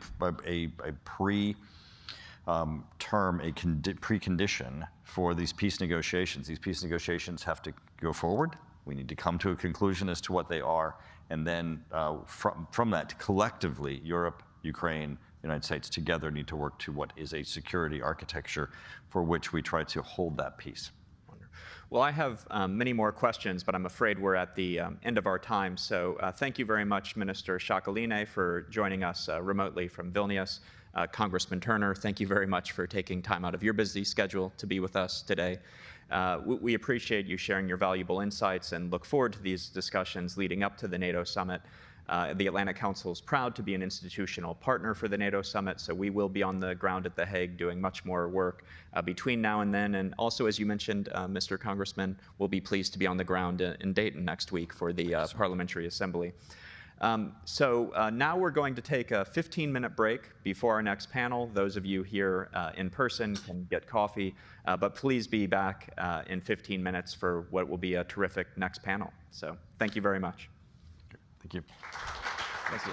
precondition for these peace negotiations. These peace negotiations have to go forward. We need to come to a conclusion as to what they are, and then from that, collectively, Europe, Ukraine, United States together need to work to what is a security architecture for which we try to hold that peace. Well, I have many more questions, but I'm afraid we're at the end of our time. So thank you very much, Minister Shakaline, for joining us remotely from Vilnius. Congressman Turner, thank you very much for taking time out of your busy schedule to be with us today. We appreciate you sharing your valuable insights and look forward to these discussions leading up to the NATO summit. The Atlantic Council is proud to be an institutional partner for the NATO summit, so we will be on the ground at The Hague doing much more work between now and then. And also, as you mentioned, Mr. Congressman, we'll be pleased to be on the ground in Dayton next week for the Parliamentary Assembly. Now we're going to take a 15-minute break before our next panel. Those of you here in person can get coffee, but please be back in 15 minutes for what will be a terrific next panel. So thank you very much. Thank you. Thank you.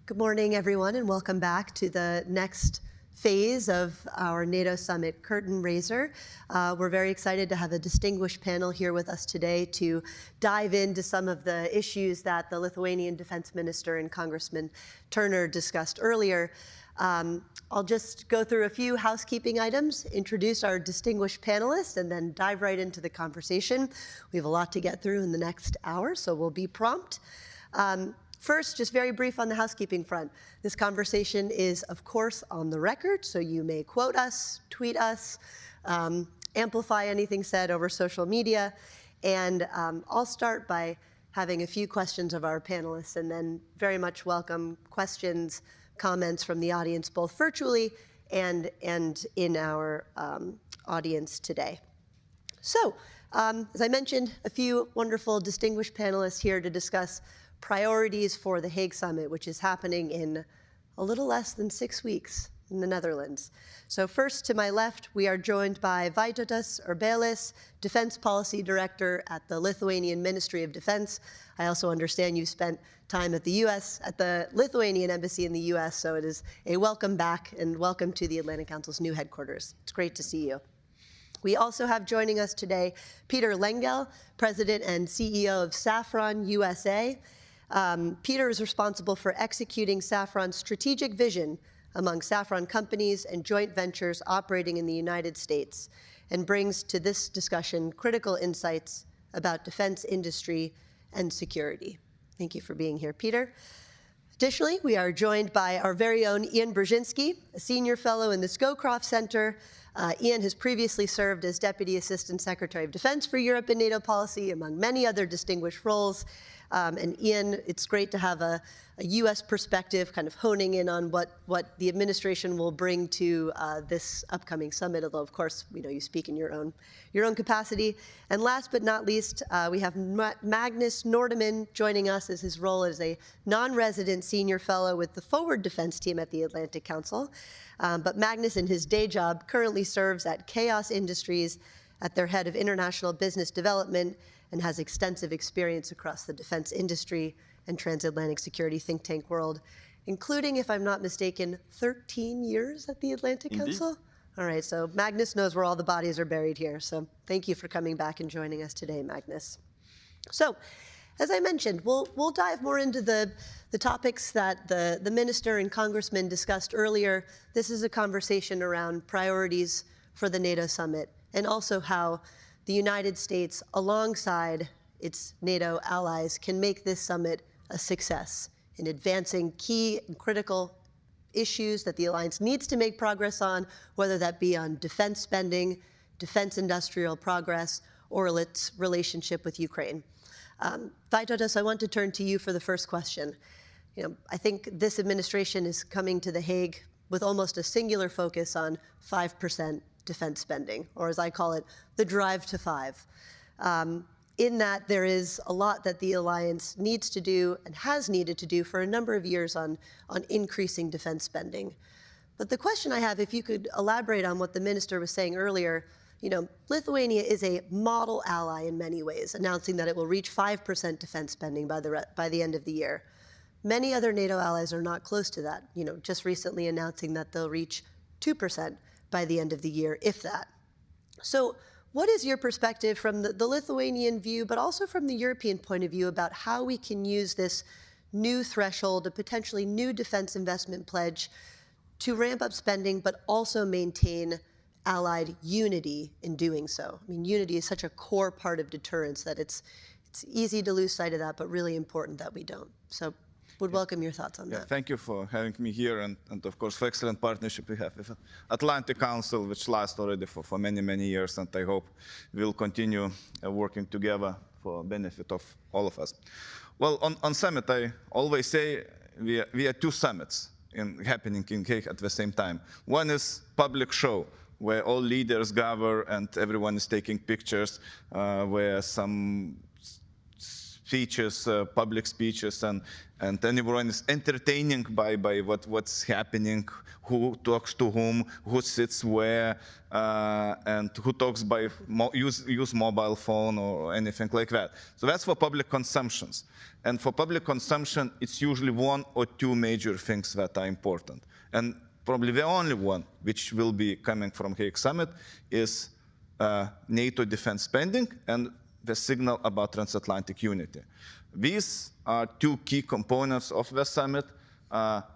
Good morning, everyone, and welcome back to the next phase of our NATO summit curtain raiser. We're very excited to have a distinguished panel here with us today to dive into some of the issues that the Lithuanian Defense Minister and Congressman Turner discussed earlier. I'll just go through a few housekeeping items, introduce our distinguished panelists, and then dive right into the conversation. We have a lot to get through in the next hour, so we'll be prompt. First, just very brief on the housekeeping front. This conversation is, of course, on the record, so you may quote us, tweet us, amplify anything said over social media. And I'll start by having a few questions of our panelists, and then very much welcome questions, comments from the audience, both virtually and in our audience today. So, as I mentioned, a few wonderful, distinguished panelists here to discuss priorities for the Hague Summit, which is happening in a little less than 6 weeks in the Netherlands. So first, to my left, we are joined by Vytautas Urbelis, Defense Policy Director at the Lithuanian Ministry of Defense. I also understand you spent time at the Lithuanian Embassy in the US, so it is a welcome back and welcome to the Atlantic Council's new headquarters. It's great to see you. We also have joining us today Peter Lengel, President and CEO of Safran USA. Peter is responsible for executing Safran's strategic vision among Safran companies and joint ventures operating in the United States, and brings to this discussion critical insights about defense industry and security. Thank you for being here, Peter. Additionally, we are joined by our very own Ian Brzezinski, a senior fellow in the Scowcroft Center. Ian has previously served as Deputy Assistant Secretary of Defense for Europe and NATO policy, among many other distinguished roles. And Ian, it's great to have a U.S. perspective, kind of honing in on what the administration will bring to this upcoming summit. Although, of course, we know you speak in your own capacity. And last but not least, we have Magnus Nordeman joining us as his role as a non-resident senior fellow with the Forward Defense Team at the Atlantic Council. But Magnus, in his day job, currently serves at Chaos Industries at their head of international business development, and has extensive experience across the defense industry and transatlantic security think tank world, including, if I'm not mistaken, 13 years at the Atlantic Council? All right, so Magnus knows where all the bodies are buried here, so thank you for coming back and joining us today, Magnus. So, as I mentioned, we'll dive more into the topics that the minister and congressman discussed earlier. This is a conversation around priorities for the NATO summit, and also how the United States, alongside its NATO allies, can make this summit a success in advancing key and critical issues that the alliance needs to make progress on, whether that be on defense spending, defense industrial progress, or its relationship with Ukraine. Vytautas, I want to turn to you for the first question. I think this administration is coming to The Hague with almost a singular focus on 5% defense spending, or as I call it, the drive to 5. In that, there is a lot that the alliance needs to do and has needed to do for a number of years on increasing defense spending. But the question I have, if you could elaborate on what the minister was saying earlier, Lithuania is a model ally in many ways, announcing that it will reach 5% defense spending by the end of the year. Many other NATO allies are not close to that, just recently announcing that they'll reach 2% by the end of the year, if that. So what is your perspective from the Lithuanian view, but also from the European point of view, about how we can use this new threshold, a potentially new defense investment pledge, to ramp up spending, but also maintain allied unity in doing so? I mean, unity is such a core part of deterrence that it's easy to lose sight of that, but really important that we don't. So would welcome your thoughts on that. Thank you for having me here, and of course for excellent partnership we have with Atlantic Council, which lasts already for many, many years, and I hope we'll continue working together for benefit of all of us. Well, on summit, I always say we are two summits happening in Hague at the same time. One is public show, where all leaders gather and everyone is taking pictures, where some speeches, public speeches, and everyone is entertaining by what's happening, who talks to whom, who sits where, and who talks by use mobile phone or anything like that. So that's for public consumptions. And for public consumption, it's usually one or two major things that are important. And probably the only one which will be coming from Hague Summit is NATO defense spending and the signal about transatlantic unity. These are two key components of the summit.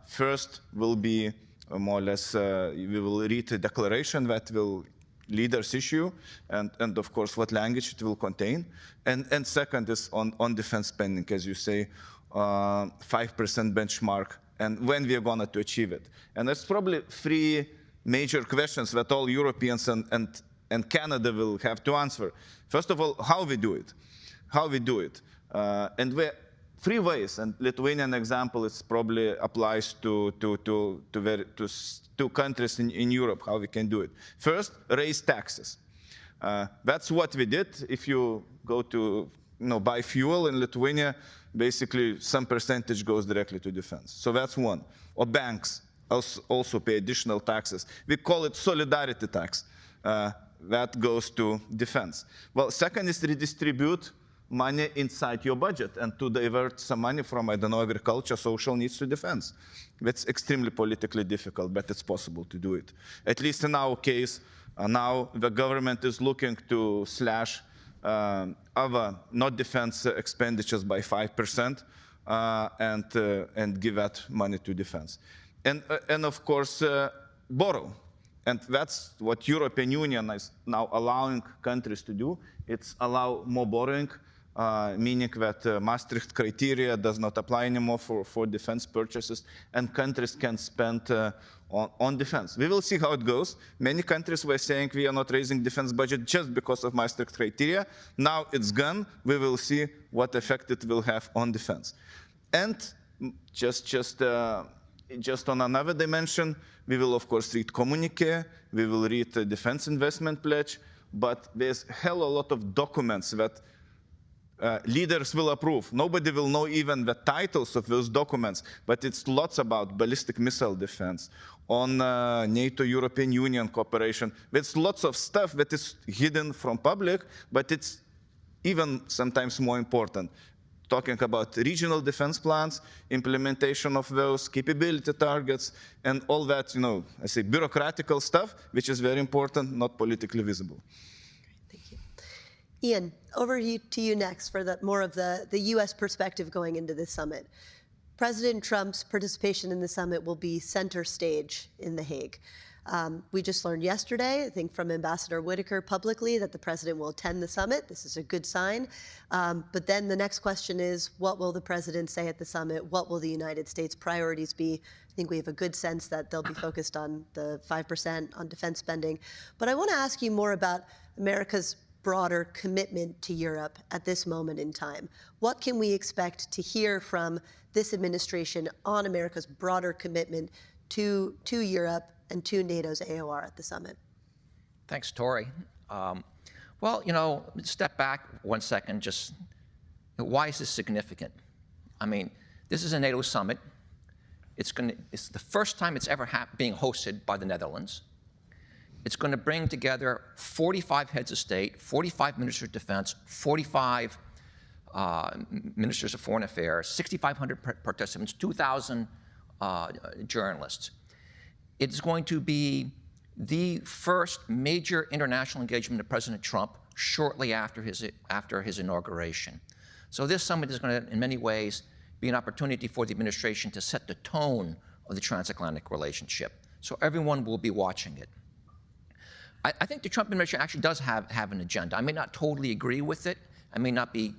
First will be more or less, we will read a declaration that will leaders issue, and of course what language it will contain. And second is on defense spending, as you say, 5% benchmark, and when we are going to achieve it. And there's probably three major questions that all Europeans and Canada will have to answer. First of all, how we do it. How we do it. And we're three ways, and Lithuanian example is probably applies to two countries in Europe, how we can do it. First, raise taxes. That's what we did. If you go to buy fuel in Lithuania, basically some percentage goes directly to defense. So that's one. Or banks also pay additional taxes. We call it solidarity tax. That goes to defense. Well, second is redistribute money inside your budget and to divert some money from, I don't know, agriculture, social needs to defense. That's extremely politically difficult, but it's possible to do it. At least in our case, now the government is looking to slash other not defense expenditures by 5% and give that money to defense. And of course, borrow. And that's what European Union is now allowing countries to do. It's allow more borrowing, meaning that Maastricht criteria does not apply anymore for defense purchases, and countries can spend on defense. We will see how it goes. Many countries were saying we are not raising defense budget just because of Maastricht criteria. Now it's gone. We will see what effect it will have on defense. And just on another dimension, we will of course read communique, we will read the defense investment pledge, but there's hell a lot of documents that leaders will approve. Nobody will know even the titles of those documents, but it's lots about ballistic missile defense, on NATO, European Union cooperation. There's lots of stuff that is hidden from public, but it's even sometimes more important. Talking about regional defense plans, implementation of those, capability targets, and all that, I say bureaucratical stuff, which is very important, not politically visible. Thank you. Ian, over to you next for more of the U.S. perspective going into this summit. President Trump's participation in the summit will be center stage in The Hague. We just learned yesterday, I think from Ambassador Whitaker publicly, that the president will attend the summit. This is a good sign. But then the next question is, what will the president say at the summit? What will the United States priorities be? I think we have a good sense that they'll be focused on the 5% on defense spending. But I want to ask you more about America's broader commitment to Europe at this moment in time. What can we expect to hear from this administration on America's broader commitment to Europe and to NATO's AOR at the summit? Thanks, Tori. Well, step back 1 second. Just why is this significant? I mean, this is a NATO summit. It's the first time it's ever being hosted by the Netherlands. It's going to bring together 45 heads of state, 45 ministers of defense, 45 ministers of foreign affairs, 6,500 participants, 2,000 journalists. It's going to be the first major international engagement of President Trump shortly after his inauguration. So this summit is going to, in many ways, be an opportunity for the administration to set the tone of the transatlantic relationship. So everyone will be watching it. I think the Trump administration actually does have an agenda. I may not totally agree with it. I may not be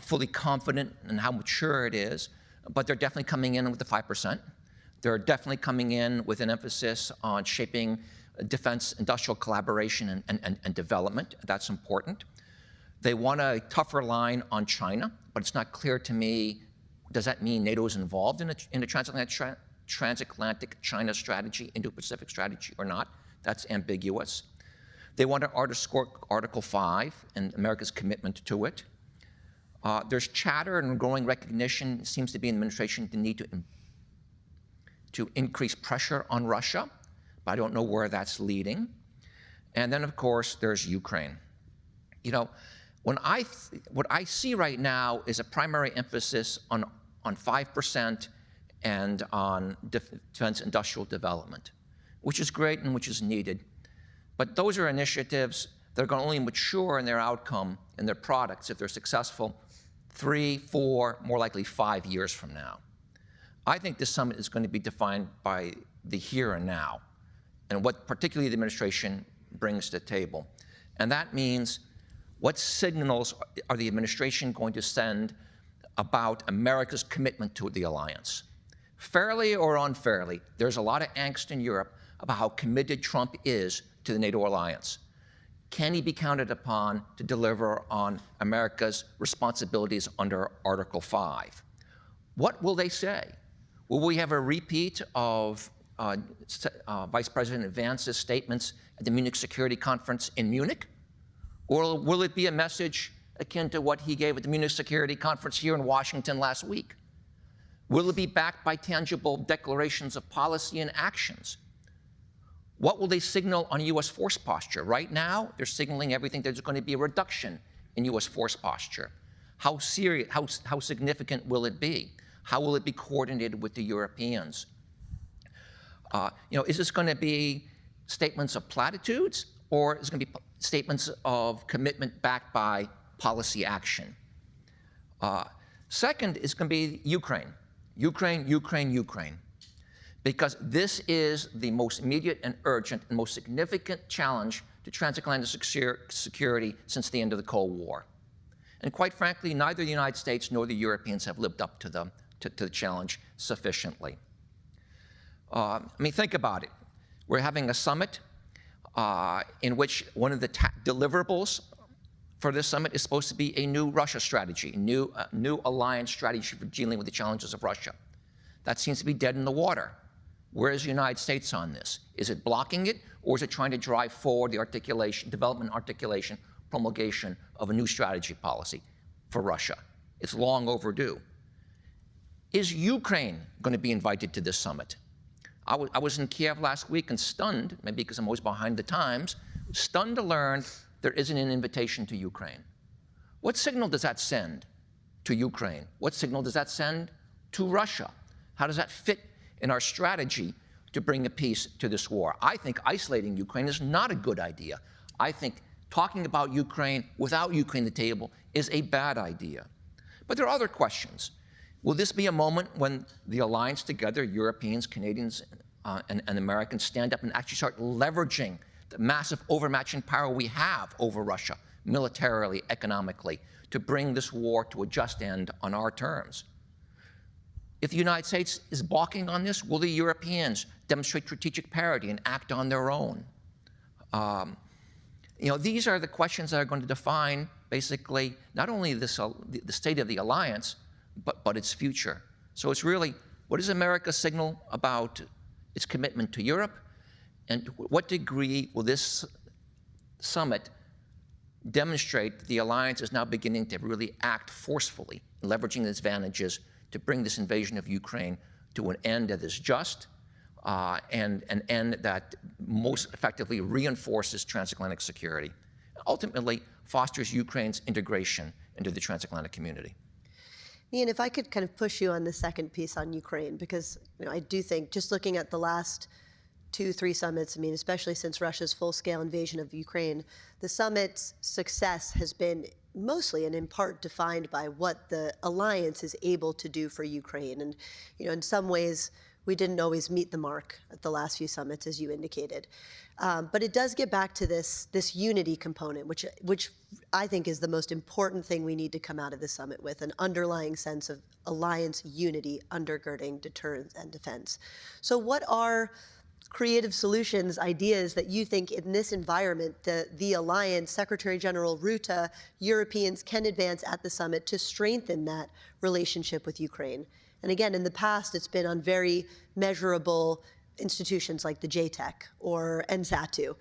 fully confident in how mature it is, but they're definitely coming in with the 5%. They're definitely coming in with an emphasis on shaping defense industrial collaboration and development. That's important. They want a tougher line on China, but it's not clear to me, does that mean NATO is involved in the transatlantic China strategy, Indo-Pacific strategy or not? That's ambiguous. They want to underscore Article 5 and America's commitment to it. There's chatter and growing recognition, it seems to be in the administration, the need to increase pressure on Russia, but I don't know where that's leading. And then, of course, there's Ukraine. You know, what I see right now is a primary emphasis on 5% and on defense industrial development, which is great and which is needed. But those are initiatives that are going to only mature in their outcome and their products, if they're successful, 3, 4, more likely 5 years from now. I think this summit is going to be defined by the here and now, and what particularly the administration brings to the table. And that means, what signals are the administration going to send about America's commitment to the alliance? Fairly or unfairly, there's a lot of angst in Europe about how committed Trump is to the NATO alliance. Can he be counted upon to deliver on America's responsibilities under Article 5? What will they say? Will we have a repeat of Vice President Vance's statements at the Munich Security Conference in Munich? Or will it be a message akin to what he gave at the Munich Security Conference here in Washington last week? Will it be backed by tangible declarations of policy and actions? What will they signal on U.S. force posture? Right now, they're signaling everything. There's going to be a reduction in U.S. force posture. How significant will it be? How will it be coordinated with the Europeans? Is this going to be statements of platitudes, or is it going to be statements of commitment backed by policy action? Second is going to be Ukraine. Ukraine. Because this is the most immediate and urgent and most significant challenge to transatlantic security since the end of the Cold War. And quite frankly, neither the United States nor the Europeans have lived up to the challenge sufficiently. Think about it. We're having a summit in which one of the deliverables for this summit is supposed to be a new Russia strategy, a new alliance strategy for dealing with the challenges of Russia. That seems to be dead in the water. Where is the United States on this? Is it blocking it, or is it trying to drive forward the development, articulation, promulgation of a new strategy policy for Russia? It's long overdue. Is Ukraine going to be invited to this summit? I was in Kiev last week and stunned, maybe because I'm always behind the times, stunned to learn there isn't an invitation to Ukraine. What signal does that send to Ukraine? What signal does that send to Russia? How does that fit in our strategy to bring a peace to this war? I think isolating Ukraine is not a good idea. I think talking about Ukraine without Ukraine at the table is a bad idea. But there are other questions. Will this be a moment when the alliance together, Europeans, Canadians, and Americans, stand up and actually start leveraging the massive overmatching power we have over Russia, militarily, economically, to bring this war to a just end on our terms? If the United States is balking on this, will the Europeans demonstrate strategic parity and act on their own? These are the questions that are going to define, basically, not only the state of the alliance, but its future. So it's really, what does America signal about its commitment to Europe? And to what degree will this summit demonstrate that the alliance is now beginning to really act forcefully, leveraging its advantages to bring this invasion of Ukraine to an end that is just and an end that most effectively reinforces transatlantic security, ultimately fosters Ukraine's integration into the transatlantic community. Ian, if I could kind of push you on the second piece on Ukraine, because I do think, just looking at the last 2-3 summits, especially since Russia's full-scale invasion of Ukraine, the summit's success has been mostly and in part defined by what the alliance is able to do for Ukraine. And in some ways, we didn't always meet the mark at the last few summits, as you indicated. But it does get back to this unity component, which I think is the most important thing we need to come out of the summit with, an underlying sense of alliance unity undergirding deterrence and defense. So what are creative solutions, ideas that you think in this environment, the alliance, Secretary General Rutte, Europeans can advance at the summit to strengthen that relationship with Ukraine? And again, in the past, it's been on very measurable institutions like the JTEC or NSATU,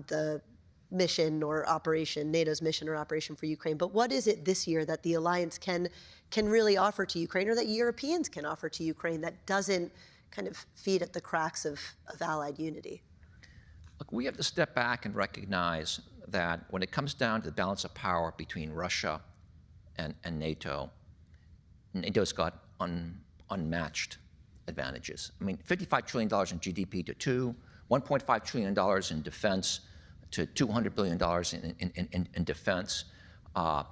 the mission or operation, NATO's mission or operation for Ukraine. But what is it this year that the alliance can really offer to Ukraine, or that Europeans can offer to Ukraine, that doesn't kind of feed at the cracks of allied unity? Look, we have to step back and recognize that when it comes down to the balance of power between Russia and NATO, NATO's got unmatched advantages. I mean, $55 trillion in GDP to two, $1.5 trillion in defense to $200 billion in defense, a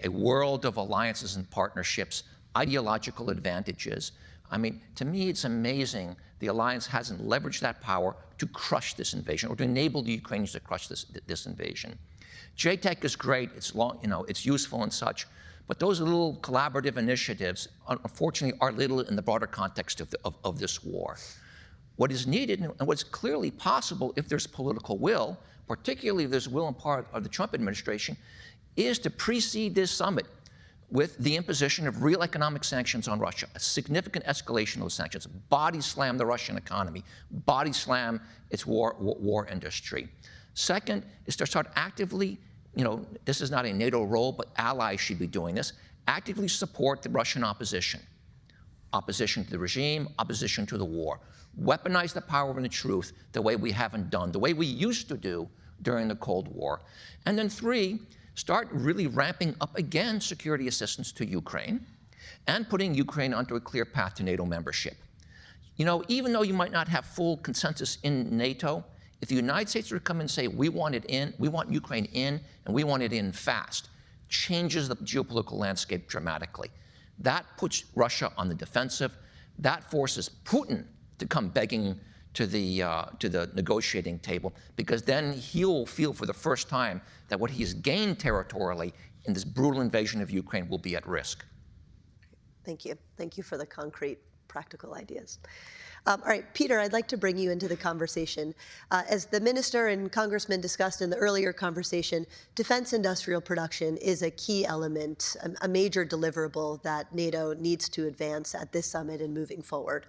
world of alliances and partnerships, ideological advantages. I mean, to me, it's amazing the alliance hasn't leveraged that power to crush this invasion or to enable the Ukrainians to crush this invasion. JTEC is great, it's long, it's useful and such, but those little collaborative initiatives, unfortunately, are little in the broader context of this war. What is needed, and what's clearly possible if there's political will, particularly if there's will on part of the Trump administration, is to precede this summit with the imposition of real economic sanctions on Russia, a significant escalation of those sanctions, body slam the Russian economy, body slam its war industry. Second is to start actively, this is not a NATO role, but allies should be doing this, actively support the Russian opposition. Opposition to the regime, opposition to the war. Weaponize the power and the truth the way we haven't done, the way we used to do during the Cold War. And then three, start really ramping up again security assistance to Ukraine and putting Ukraine onto a clear path to NATO membership. Even though you might not have full consensus in NATO, if the United States were to come and say, we want Ukraine in, and we want it in fast, changes the geopolitical landscape dramatically. That puts Russia on the defensive. That forces Putin to come begging to the negotiating table, because then he'll feel for the first time that what he has gained territorially in this brutal invasion of Ukraine will be at risk. Thank you. Thank you for the concrete, practical ideas. All right, Peter, I'd like to bring you into the conversation. As the minister and congressman discussed in the earlier conversation, defense industrial production is a key element, a major deliverable that NATO needs to advance at this summit and moving forward.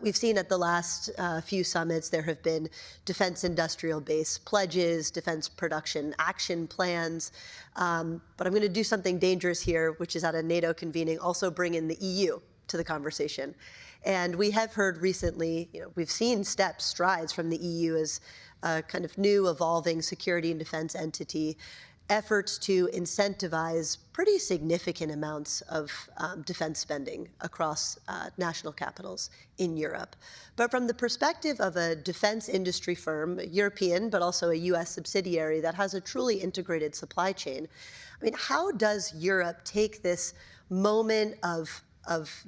We've seen at the last few summits there have been defense industrial base pledges, defense production action plans, but I'm going to do something dangerous here, which is at a NATO convening, also bring in the EU to the conversation. And we have heard recently, we've seen strides from the EU as a kind of new evolving security and defense entity, efforts to incentivize pretty significant amounts of defense spending across national capitals in Europe. But from the perspective of a defense industry firm, European, but also a US subsidiary that has a truly integrated supply chain, I mean, how does Europe take this moment of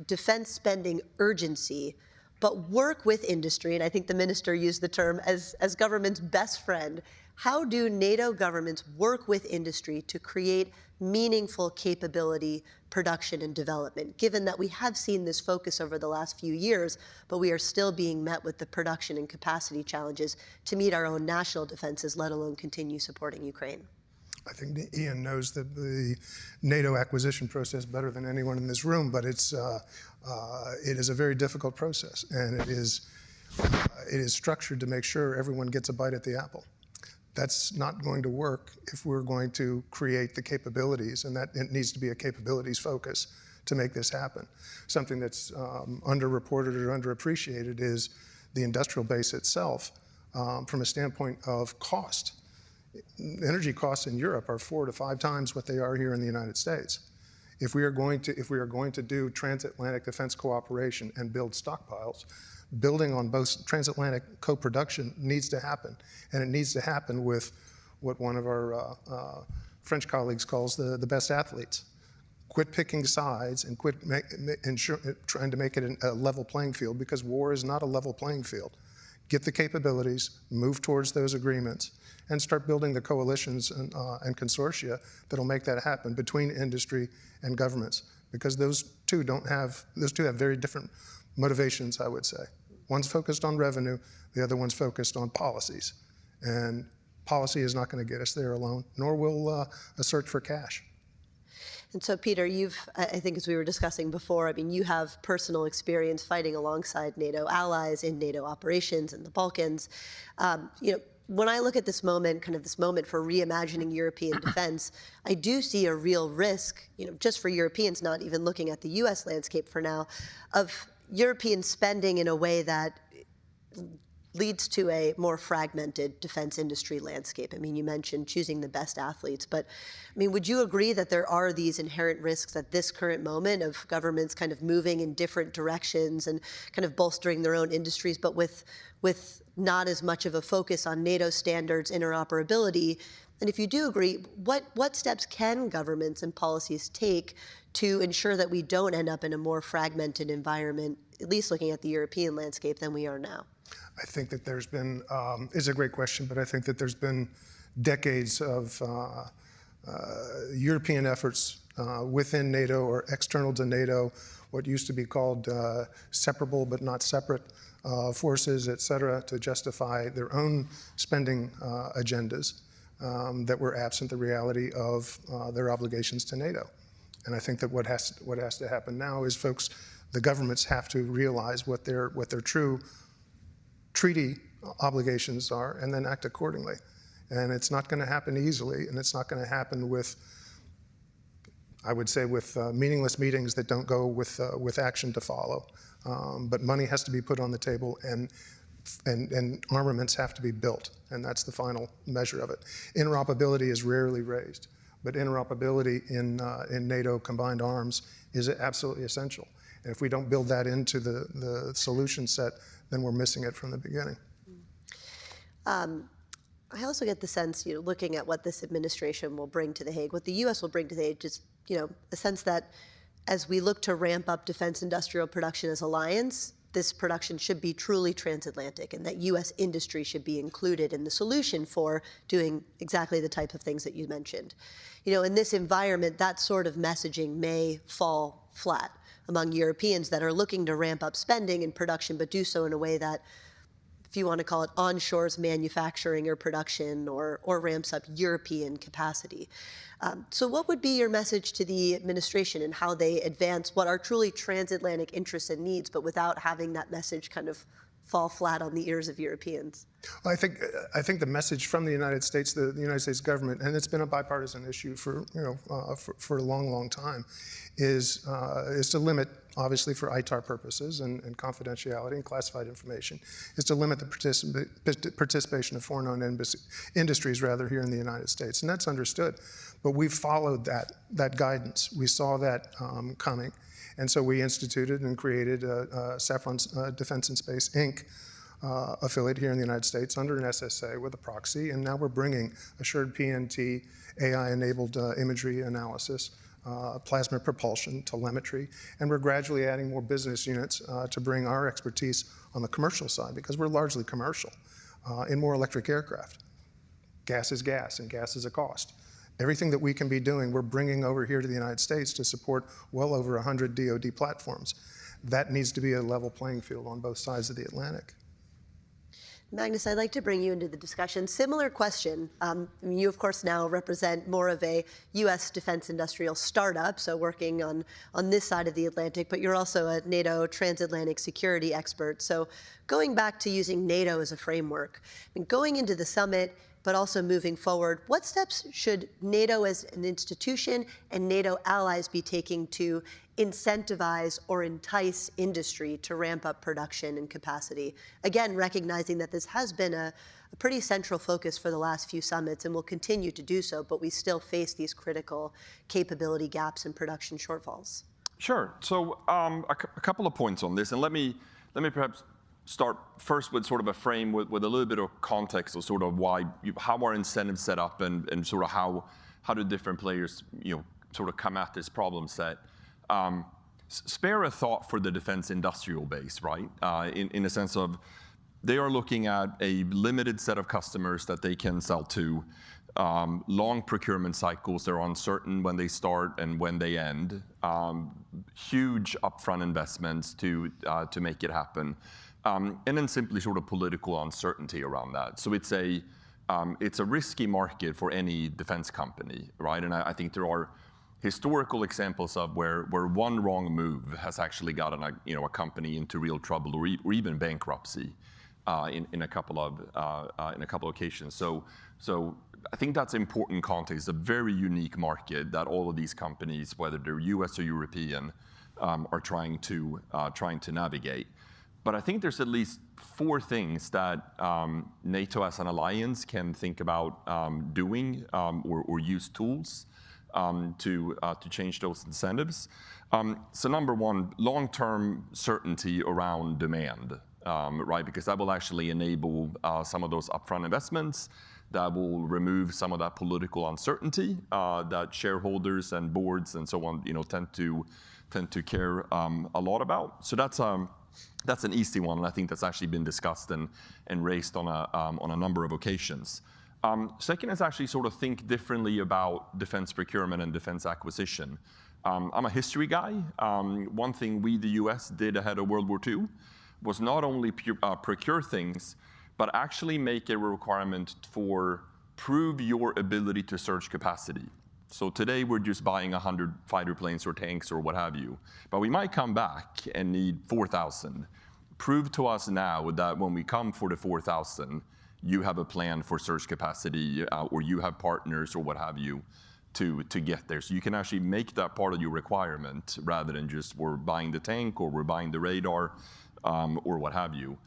defense spending urgency, but work with industry, and I think the minister used the term as government's best friend. How do NATO governments work with industry to create meaningful capability, production, and development, given that we have seen this focus over the last few years, but we are still being met with the production and capacity challenges to meet our own national defenses, let alone continue supporting Ukraine? I think Ian knows the NATO acquisition process better than anyone in this room, but it is a very difficult process, and it is structured to make sure everyone gets a bite at the apple. That's not going to work if we're going to create the capabilities, and that it needs to be a capabilities focus to make this happen. Something that's underreported or underappreciated is the industrial base itself from a standpoint of cost. Energy costs in Europe are 4 to 5 times what they are here in the United States. If we are going to do transatlantic defense cooperation and build stockpiles, building on both transatlantic co-production needs to happen, and it needs to happen with what one of our French colleagues calls the best athletes. Quit picking sides and quit trying to make it a level playing field, because war is not a level playing field. Get the capabilities, move towards those agreements, and start building the coalitions and consortia that'll make that happen between industry and governments, because those two have very different motivations, I would say. One's focused on revenue, the other one's focused on policies. And policy is not going to get us there alone, nor will a search for cash. And so, Peter, I think as we were discussing before, I mean, you have personal experience fighting alongside NATO allies in NATO operations in the Balkans. when I look at this moment, kind of this moment for reimagining European defense, I do see a real risk, just for Europeans, not even looking at the US landscape for now, of European spending in a way that leads to a more fragmented defense industry landscape. I mean, you mentioned choosing the best athletes, but I mean, would you agree that there are these inherent risks at this current moment of governments kind of moving in different directions and kind of bolstering their own industries, but with not as much of a focus on NATO standards, interoperability? And if you do agree, what steps can governments and policies take to ensure that we don't end up in a more fragmented environment, at least looking at the European landscape, than we are now? I think that there's been, it's a great question, but I think that there's been decades of European efforts within NATO or external to NATO, what used to be called separable but not separate forces, et cetera, to justify their own spending agendas that were absent the reality of their obligations to NATO. And I think that what has to happen now is the governments have to realize what their true treaty obligations are and then act accordingly. And it's not going to happen easily, and it's not going to happen with, I would say, with meaningless meetings that don't go with action to follow. But money has to be put on the table, and armaments have to be built, and that's the final measure of it. Interoperability is rarely raised, but interoperability in NATO combined arms is absolutely essential. And if we don't build that into the solution set, then we're missing it from the beginning. I also get the sense, looking at what this administration will bring to The Hague, what the U.S. will bring to The Hague, just, a sense that as we look to ramp up defense industrial production as alliance, this production should be truly transatlantic, and that U.S. industry should be included in the solution for doing exactly the type of things that you mentioned. In this environment, that sort of messaging may fall flat among Europeans that are looking to ramp up spending and production, but do so in a way that, if you want to call it, onshores manufacturing or production, or ramps up European capacity. So what would be your message to the administration and how they advance what are truly transatlantic interests and needs, but without having that message kind of fall flat on the ears of Europeans? Well, I think the message from the United States, the United States government, and it's been a bipartisan issue for a long time, is to limit, obviously for ITAR purposes and confidentiality and classified information, is to limit the participation of foreign-owned industries here in the United States, and that's understood. But we've followed that guidance. We saw that coming. And so we instituted and created Saffron Defense and Space, Inc. Affiliate here in the United States under an SSA with a proxy. And now we're bringing assured PNT, AI-enabled imagery analysis, plasma propulsion, telemetry. And we're gradually adding more business units to bring our expertise on the commercial side, because we're largely commercial, in more electric aircraft. Gas is gas, and gas is a cost. Everything that we can be doing, we're bringing over here to the United States to support well over 100 DoD platforms. That needs to be a level playing field on both sides of the Atlantic. Magnus, I'd like to bring you into the discussion. Similar question. You, of course, now represent more of a U.S. defense industrial startup, so working on this side of the Atlantic, but you're also a NATO transatlantic security expert. So going back to using NATO as a framework, going into the summit, but also moving forward, what steps should NATO as an institution and NATO allies be taking to incentivize or entice industry to ramp up production and capacity? Again, recognizing that this has been a pretty central focus for the last few summits and will continue to do so, but we still face these critical capability gaps and production shortfalls. Sure. So a couple of points on this, and let me perhaps start first with sort of a frame with a little bit of context of sort of how are incentives set up and sort of how do different players sort of come at this problem set. Spare a thought for the defense industrial base, right? In a sense of they are looking at a limited set of customers that they can sell to, long procurement cycles, they're uncertain when they start and when they end, huge upfront investments to make it happen. And then simply sort of political uncertainty around that. So it's a risky market for any defense company, right? And I think there are historical examples of where one wrong move has actually gotten a company into real trouble or even bankruptcy. in a couple of occasions. So I think that's important context. It's a very unique market that all of these companies, whether they're U.S. or European, are trying to navigate. But I think there's at least 4 things that NATO as an alliance can think about doing or use tools to change those incentives. So number 1, long-term certainty around demand, right? Because that will actually enable some of those upfront investments. That will remove some of that political uncertainty that shareholders and boards and so on, tend to care a lot about. So that's an easy one, and I think that's actually been discussed and raised on a number of occasions. Second is actually sort of think differently about defense procurement and defense acquisition. I'm a history guy. One thing we, the U.S., did ahead of World War II was not only procure things, but actually make a requirement for prove your ability to surge capacity. So today we're just buying 100 fighter planes or tanks or what have you, but we might come back and need 4,000. Prove to us now that when we come for the 4,000, you have a plan for surge capacity or you have partners or what have you to get there. So you can actually make that part of your requirement rather than just we're buying the tank or we're buying the radar or what have you.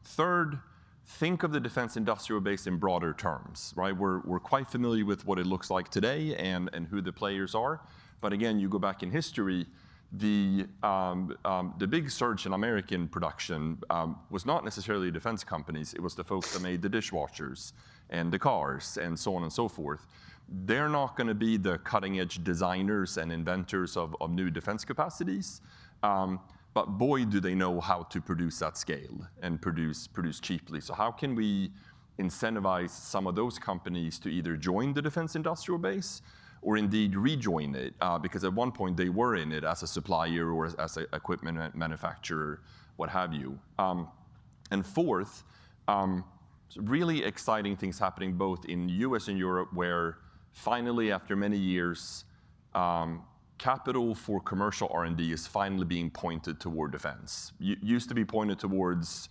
Third, think of the defense industrial base in broader terms, right? We're quite familiar with what it looks like today and who the players are. But again, you go back in history, the big surge in American production was not necessarily defense companies. It was the folks that made the dishwashers and the cars and so on and so forth. They're not going to be the cutting edge designers and inventors of new defense capacities. But boy, do they know how to produce at scale and produce cheaply. So how can we incentivize some of those companies to either join the defense industrial base or indeed rejoin it? Because at one point they were in it as a supplier or as an equipment manufacturer, what have you. And fourth, really exciting things happening both in US and Europe where finally after many years, capital for commercial R&D is finally being pointed toward defense. Used to be pointed towards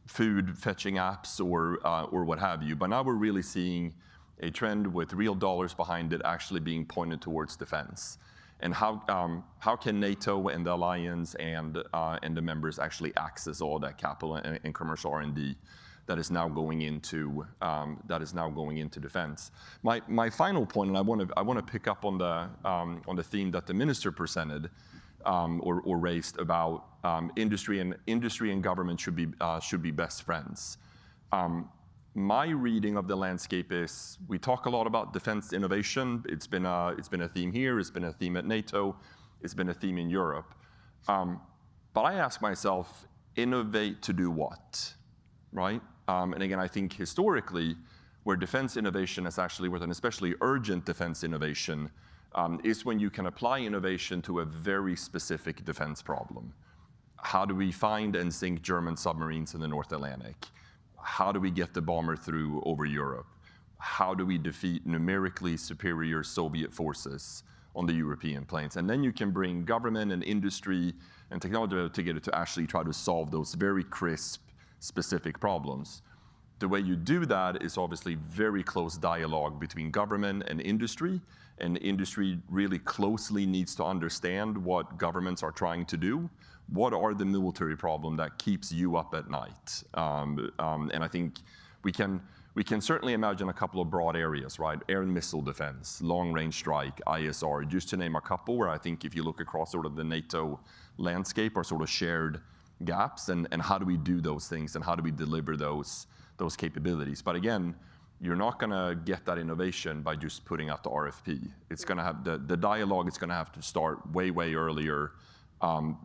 food fetching apps or what have you, but now we're really seeing a trend with real dollars behind it actually being pointed towards defense. And how can NATO and the alliance and the members actually access all that capital and commercial R&D that is now going into defense. My final point, and I want to pick up on the theme that the minister presented or raised about industry and government should be best friends. My reading of the landscape is we talk a lot about defense innovation. It's been a theme here. It's been a theme at NATO. It's been a theme in Europe. But I ask myself, innovate to do what, right? And again, I think historically, where defense innovation is actually with an especially urgent defense innovation is when you can apply innovation to a very specific defense problem. How do we find and sink German submarines in the North Atlantic? How do we get the bomber through over Europe? How do we defeat numerically superior Soviet forces on the European plains? And then you can bring government and industry and technology together to actually try to solve those very crisp, specific problems. The way you do that is obviously very close dialogue between government and industry really closely needs to understand what governments are trying to do. What are the military problems that keeps you up at night? And I think we can certainly imagine a couple of broad areas, right? Air and missile defense, long-range strike, ISR, just to name a couple where I think if you look across sort of the NATO landscape are sort of shared gaps and how do we do those things and how do we deliver those capabilities. But again, you're not going to get that innovation by just putting out the RFP. It's going to have the dialogue is going to have to start way earlier,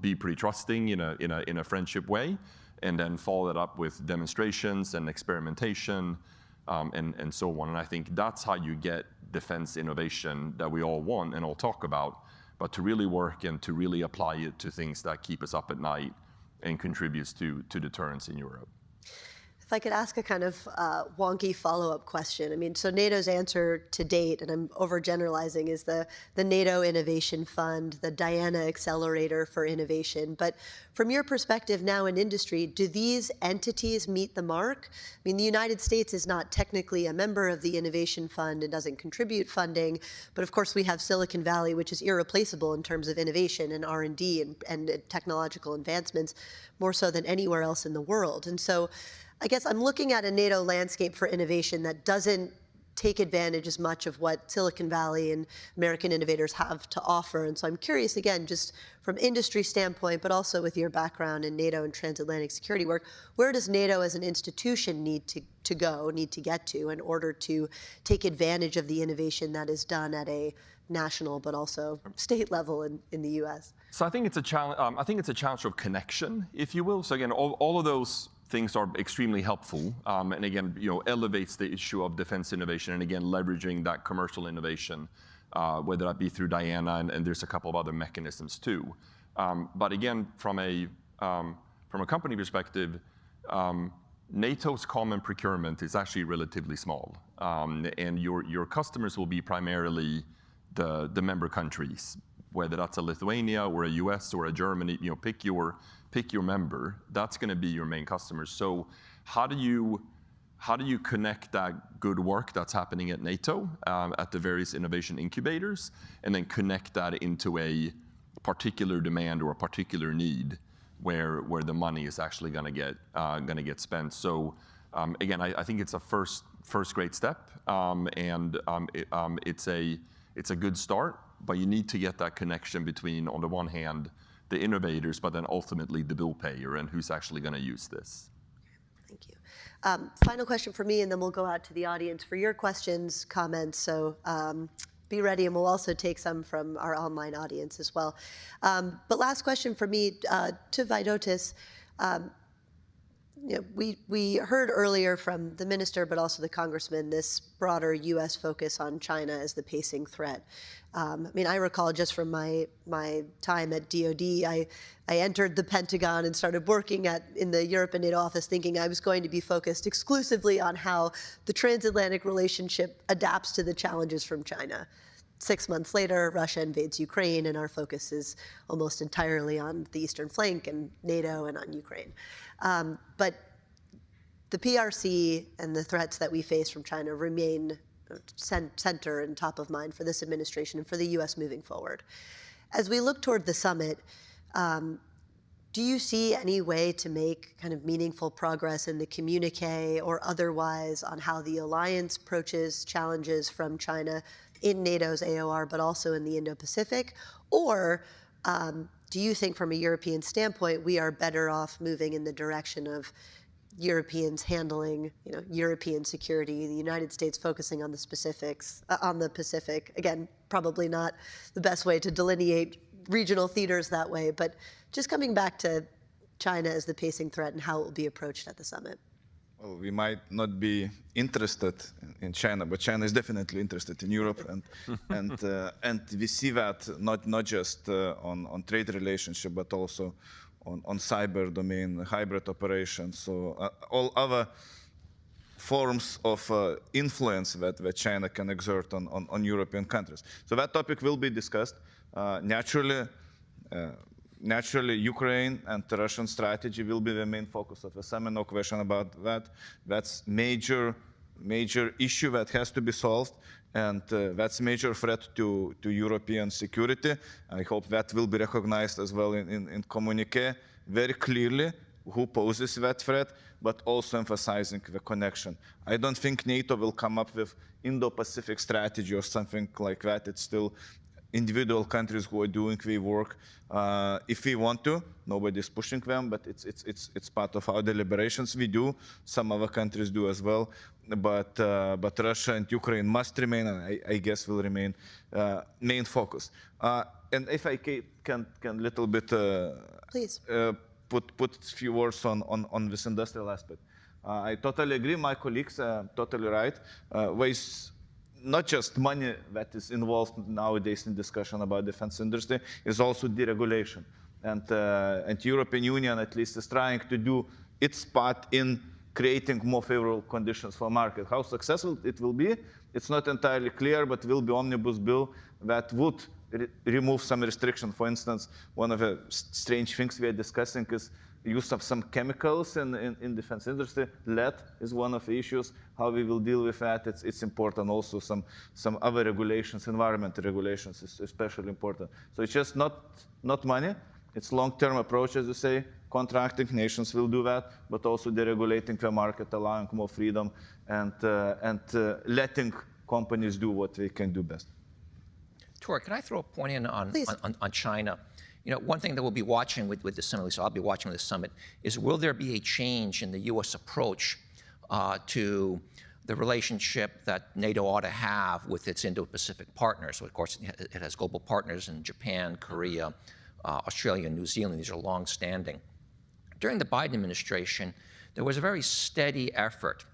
be pretty trusting in a friendship way, and then follow that up with demonstrations and experimentation and so on. And I think that's how you get defense innovation that we all want and all talk about, but to really work and to really apply it to things that keep us up at night and contributes to deterrence in Europe. If I could ask a kind of wonky follow-up question. I mean, so NATO's answer to date, and I'm overgeneralizing, is the NATO Innovation Fund, the Diana Accelerator for Innovation. But from your perspective now in industry, do these entities meet the mark? I mean, the United States is not technically a member of the Innovation Fund and doesn't contribute funding, but of course we have Silicon Valley, which is irreplaceable in terms of innovation and R&D and technological advancements, more so than anywhere else in the world. And so I guess I'm looking at a NATO landscape for innovation that doesn't take advantage as much of what Silicon Valley and American innovators have to offer. And so I'm curious, again, just from industry standpoint, but also with your background in NATO and transatlantic security work, where does NATO as an institution need to go, need to get to in order to take advantage of the innovation that is done at a national but also state level in the US? So I think it's a challenge. I think it's a challenge of connection, if you will. So again, all of those things are extremely helpful, and again, elevates the issue of defense innovation, and again, leveraging that commercial innovation, whether that be through Diana, and there's a couple of other mechanisms too. But again, from a company perspective, NATO's common procurement is actually relatively small, and your customers will be primarily the member countries, whether that's a Lithuania or a US or a Germany, pick your member. That's going to be your main customers. So how do you connect that good work that's happening at NATO, at the various innovation incubators, and then connect that into a particular demand or a particular need where the money is actually going to get spent? So again, I think it's a first great step, and it's a good start. But you need to get that connection between, on the one hand, the innovators, but then ultimately the bill payer and who's actually going to use this. Thank you. Final question for me, and then we'll go out to the audience for your questions, comments. So be ready, and we'll also take some from our online audience as well. But last question for me to Vaidotas. We heard earlier from the minister, but also the congressman, this broader U.S. focus on China as the pacing threat. I mean, I recall just from my time at DoD, I entered the Pentagon and started working in the Europe and NATO office, thinking I was going to be focused exclusively on how the transatlantic relationship adapts to the challenges from China. 6 months later, Russia invades Ukraine, and our focus is almost entirely on the eastern flank and NATO and on Ukraine. But the PRC and the threats that we face from China remain center and top of mind for this administration and for the U.S. moving forward. As we look toward the summit, do you see any way to make kind of meaningful progress in the communique or otherwise on how the alliance approaches challenges from China in NATO's AOR, but also in the Indo-Pacific? Or do you think from a European standpoint, we are better off moving in the direction of Europeans handling, European security, the United States focusing on the specifics, on the Pacific? Again, probably not the best way to delineate regional theaters that way, but just coming back to China as the pacing threat and how it will be approached at the summit. Well, we might not be interested in China, but China is definitely interested in Europe, and we see that not just on trade relationship, but also on cyber domain, hybrid operations, so all other forms of influence that China can exert on European countries. So that topic will be discussed. Naturally, Ukraine and the Russian strategy will be the main focus of the summit, no question about that. That's major issue that has to be solved, and that's a major threat to European security. I hope that will be recognized as well in communique very clearly who poses that threat, but also emphasizing the connection. I don't think NATO will come up with Indo-Pacific strategy or something like that. It's still individual countries who are doing the work. If we want to, nobody's pushing them, but it's part of our deliberations. We do, some other countries do as well, but Russia and Ukraine must remain, and I guess will remain main focus. And if I can little bit Please. Put a few words on this industrial aspect. I totally agree. My colleagues are totally right. Ways not just money that is involved nowadays in discussion about defense industry, is also deregulation. And European Union at least is trying to do its part in creating more favorable conditions for market. How successful it will be, it's not entirely clear, but will be omnibus bill that would remove some restriction. For instance, one of the strange things we are discussing is use of some chemicals in defense industry. Lead is one of the issues. How we will deal with that, it's important. Also, some other regulations, environmental regulations is especially important. So it's just not money. It's long-term approach, as you say. Contracting nations will do that, but also deregulating the market, allowing more freedom, and letting companies do what they can do best. Tori, can I throw a point in on China? One thing that we'll be watching with the summit, so I'll be watching the summit, is will there be a change in the U.S. approach to the relationship that NATO ought to have with its Indo-Pacific partners? So of course, it has global partners in Japan, Korea, Australia, and New Zealand. These are long-standing. During the Biden administration, there was a very steady effort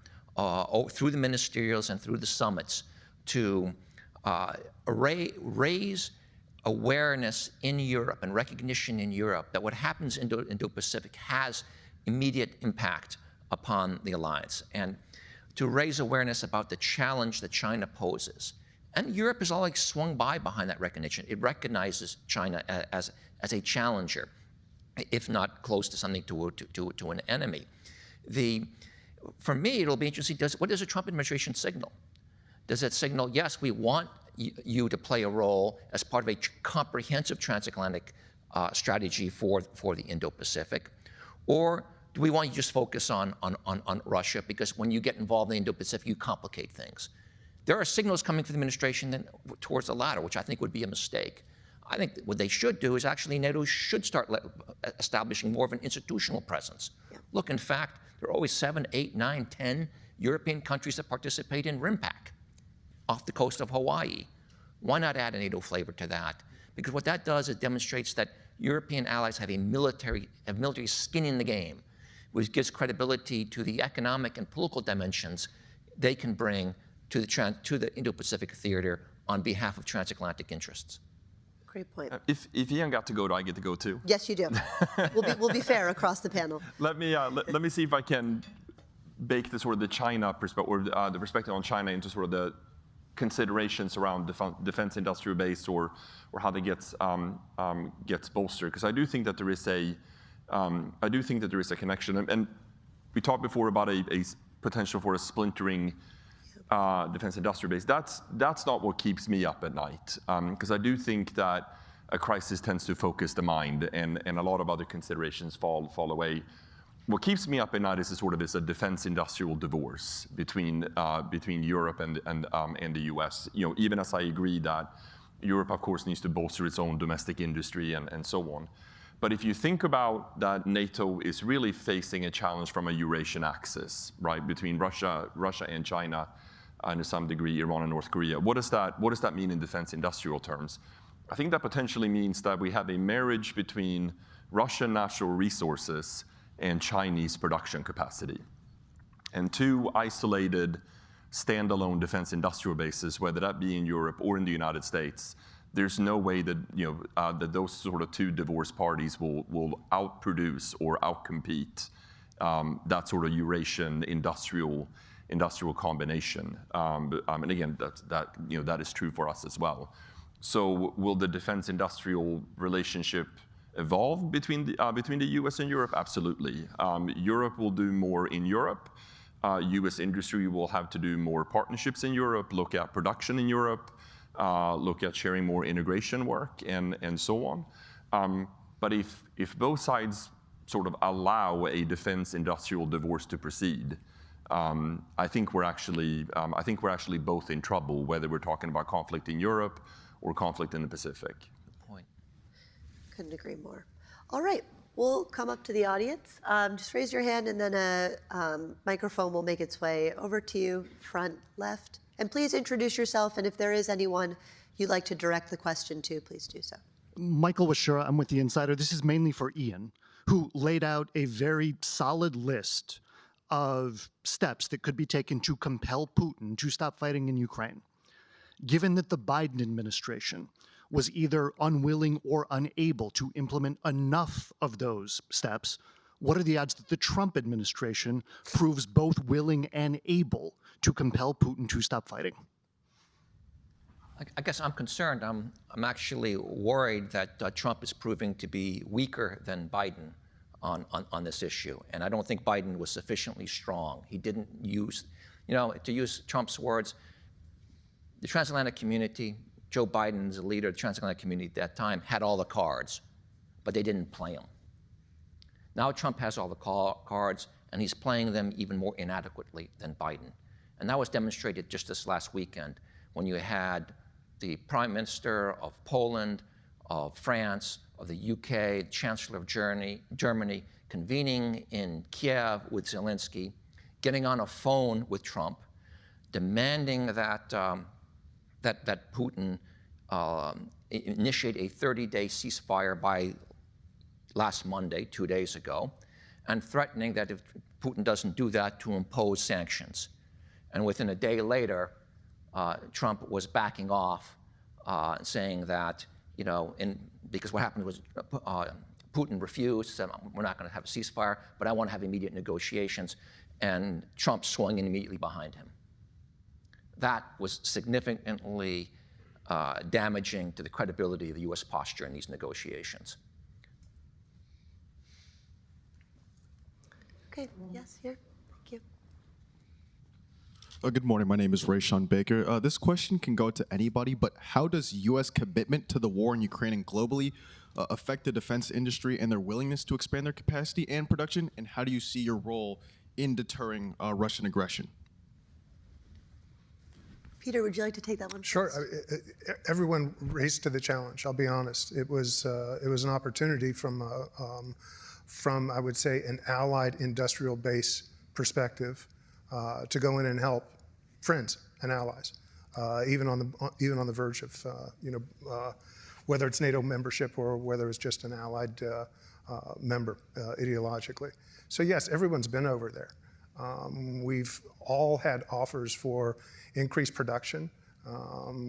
through the ministerials and through the summits to raise awareness in Europe and recognition in Europe that what happens in Indo-Pacific has immediate impact upon the alliance, and to raise awareness about the challenge that China poses. And Europe has always swung by behind that recognition. It recognizes China as a challenger, if not close to something to an enemy. For me, it'll be interesting, what does the Trump administration signal? Does it signal, yes, we want you to play a role as part of a comprehensive transatlantic strategy for the Indo-Pacific? Or do we want you to just focus on Russia, because when you get involved in the Indo-Pacific, you complicate things? There are signals coming from the administration towards the latter, which I think would be a mistake. I think what they should do is actually NATO should start establishing more of an institutional presence. Yeah. Look, in fact, there are always 7, 8, 9, 10 European countries that participate in RIMPAC off the coast of Hawaii. Why not add a NATO flavor to that? Because what that does, it demonstrates that European allies have military skin in the game, which gives credibility to the economic and political dimensions they can bring to the Indo-Pacific theater on behalf of transatlantic interests. Great point. If Ian got to go, do I get to go too? Yes, you do. We'll be fair across the panel. Let me see if I can bake the sort of the China perspective, or the perspective on China, into sort of the considerations around defense industrial base, or how that gets bolstered. Because I do think that there is a connection, and we talked before about a potential for a splintering defense industrial base. That's not what keeps me up at night, because I do think that a crisis tends to focus the mind, and a lot of other considerations fall away. What keeps me up at night is a defense industrial divorce between Europe and the U.S. Even as I agree that Europe, of course, needs to bolster its own domestic industry and so on. But if you think about that, NATO is really facing a challenge from a Eurasian axis, right, between Russia and China, and to some degree Iran and North Korea. What does that mean in defense industrial terms? I think that potentially means that we have a marriage between Russian natural resources and Chinese production capacity, and two isolated, standalone defense industrial bases, whether that be in Europe or in the United States. There's no way that that those sort of two divorced parties will outproduce or outcompete that sort of Eurasian industrial combination. And again, that is true for us as well. So will the defense industrial relationship evolve between the U.S. and Europe? Absolutely. Europe will do more in Europe. U.S. industry will have to do more partnerships in Europe, look at production in Europe, look at sharing more integration work, and so on. But if both sides sort of allow a defense industrial divorce to proceed, I think we're actually both in trouble, whether we're talking about conflict in Europe or conflict in the Pacific. Good point. Couldn't agree more. All right, we'll come up to the audience. Just raise your hand, and then a microphone will make its way over to you, front left. And please introduce yourself, and if there is anyone you'd like to direct the question to, please do so. Michael Washura, I'm with The Insider. This is mainly for Ian, who laid out a very solid list of steps that could be taken to compel Putin to stop fighting in Ukraine. Given that the Biden administration was either unwilling or unable to implement enough of those steps, what are the odds that the Trump administration proves both willing and able to compel Putin to stop fighting? I guess I'm concerned. I'm actually worried that Trump is proving to be weaker than Biden on this issue. And I don't think Biden was sufficiently strong. He didn't use, to use Trump's words, the transatlantic community, Joe Biden's the leader of the transatlantic community at that time, had all the cards, but they didn't play them. Now Trump has all the cards, and he's playing them even more inadequately than Biden. And that was demonstrated just this last weekend when you had the Prime Minister of Poland, of France, of the UK, Chancellor of Germany, convening in Kiev with Zelensky, getting on a phone with Trump, demanding that Putin initiate a 30-day ceasefire by last Monday, 2 days ago, and threatening that if Putin doesn't do that, to impose sanctions. And within a day later, Trump was backing off, saying that, because what happened was Putin refused, said, we're not going to have a ceasefire, but I want to have immediate negotiations, and Trump swung in immediately behind him. That was significantly damaging to the credibility of the U.S. posture in these negotiations. Okay, yes, here, thank you. Good morning, my name is Rayshawn Baker. This question can go to anybody, but how does U.S. commitment to the war in Ukraine and globally affect the defense industry and their willingness to expand their capacity and production? And how do you see your role in deterring Russian aggression? Peter, would you like to take that one? Sure. Everyone raced to the challenge. I'll be honest. It was an opportunity from I would say an allied industrial base perspective to go in and help friends and allies, even on the verge of whether it's NATO membership or whether it's just an allied member ideologically. So yes, everyone's been over there. We've all had offers for increased production.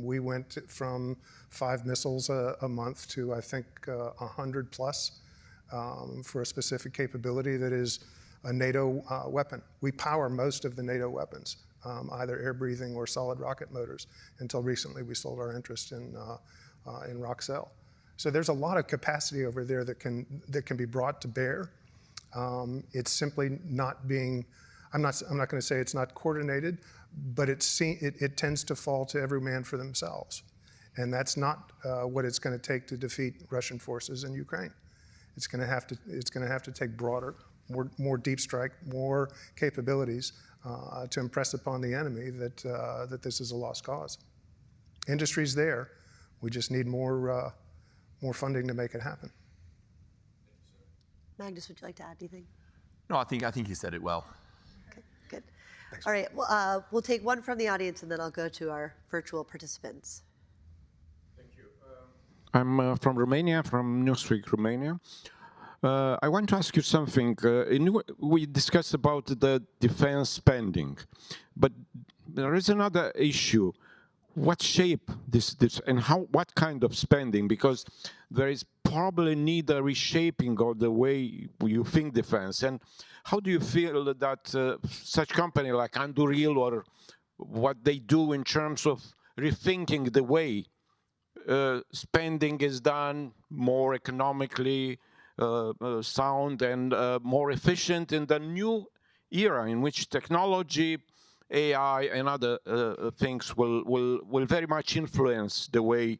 We went from 5 missiles a month to I think 100 plus for a specific capability that is a NATO weapon. We power most of the NATO weapons, either air-breathing or solid rocket motors. Until recently, we sold our interest in Roxel. So there's a lot of capacity over there that can be brought to bear. It's simply not being. I'm not going to say it's not coordinated, but it tends to fall to every man for themselves, and that's not what it's going to take to defeat Russian forces in Ukraine. It's going to have to take broader, more deep strike, more capabilities to impress upon the enemy that this is a lost cause. Industry's there. We just need more funding to make it happen. Magnus, would you like to add anything? No, I think he said it well. Okay, good. Thanks. All right, well, we'll take one from the audience, and then I'll go to our virtual participants. I'm from Romania, from Newsweek, Romania. I want to ask you something. We discussed about the defense spending, but there is another issue. What shape this and what kind of spending? Because there is probably need a reshaping of the way you think defense. And how do you feel that such company like Anduril or what they do in terms of rethinking the way spending is done more economically sound and more efficient in the new era in which technology, AI, and other things will very much influence the way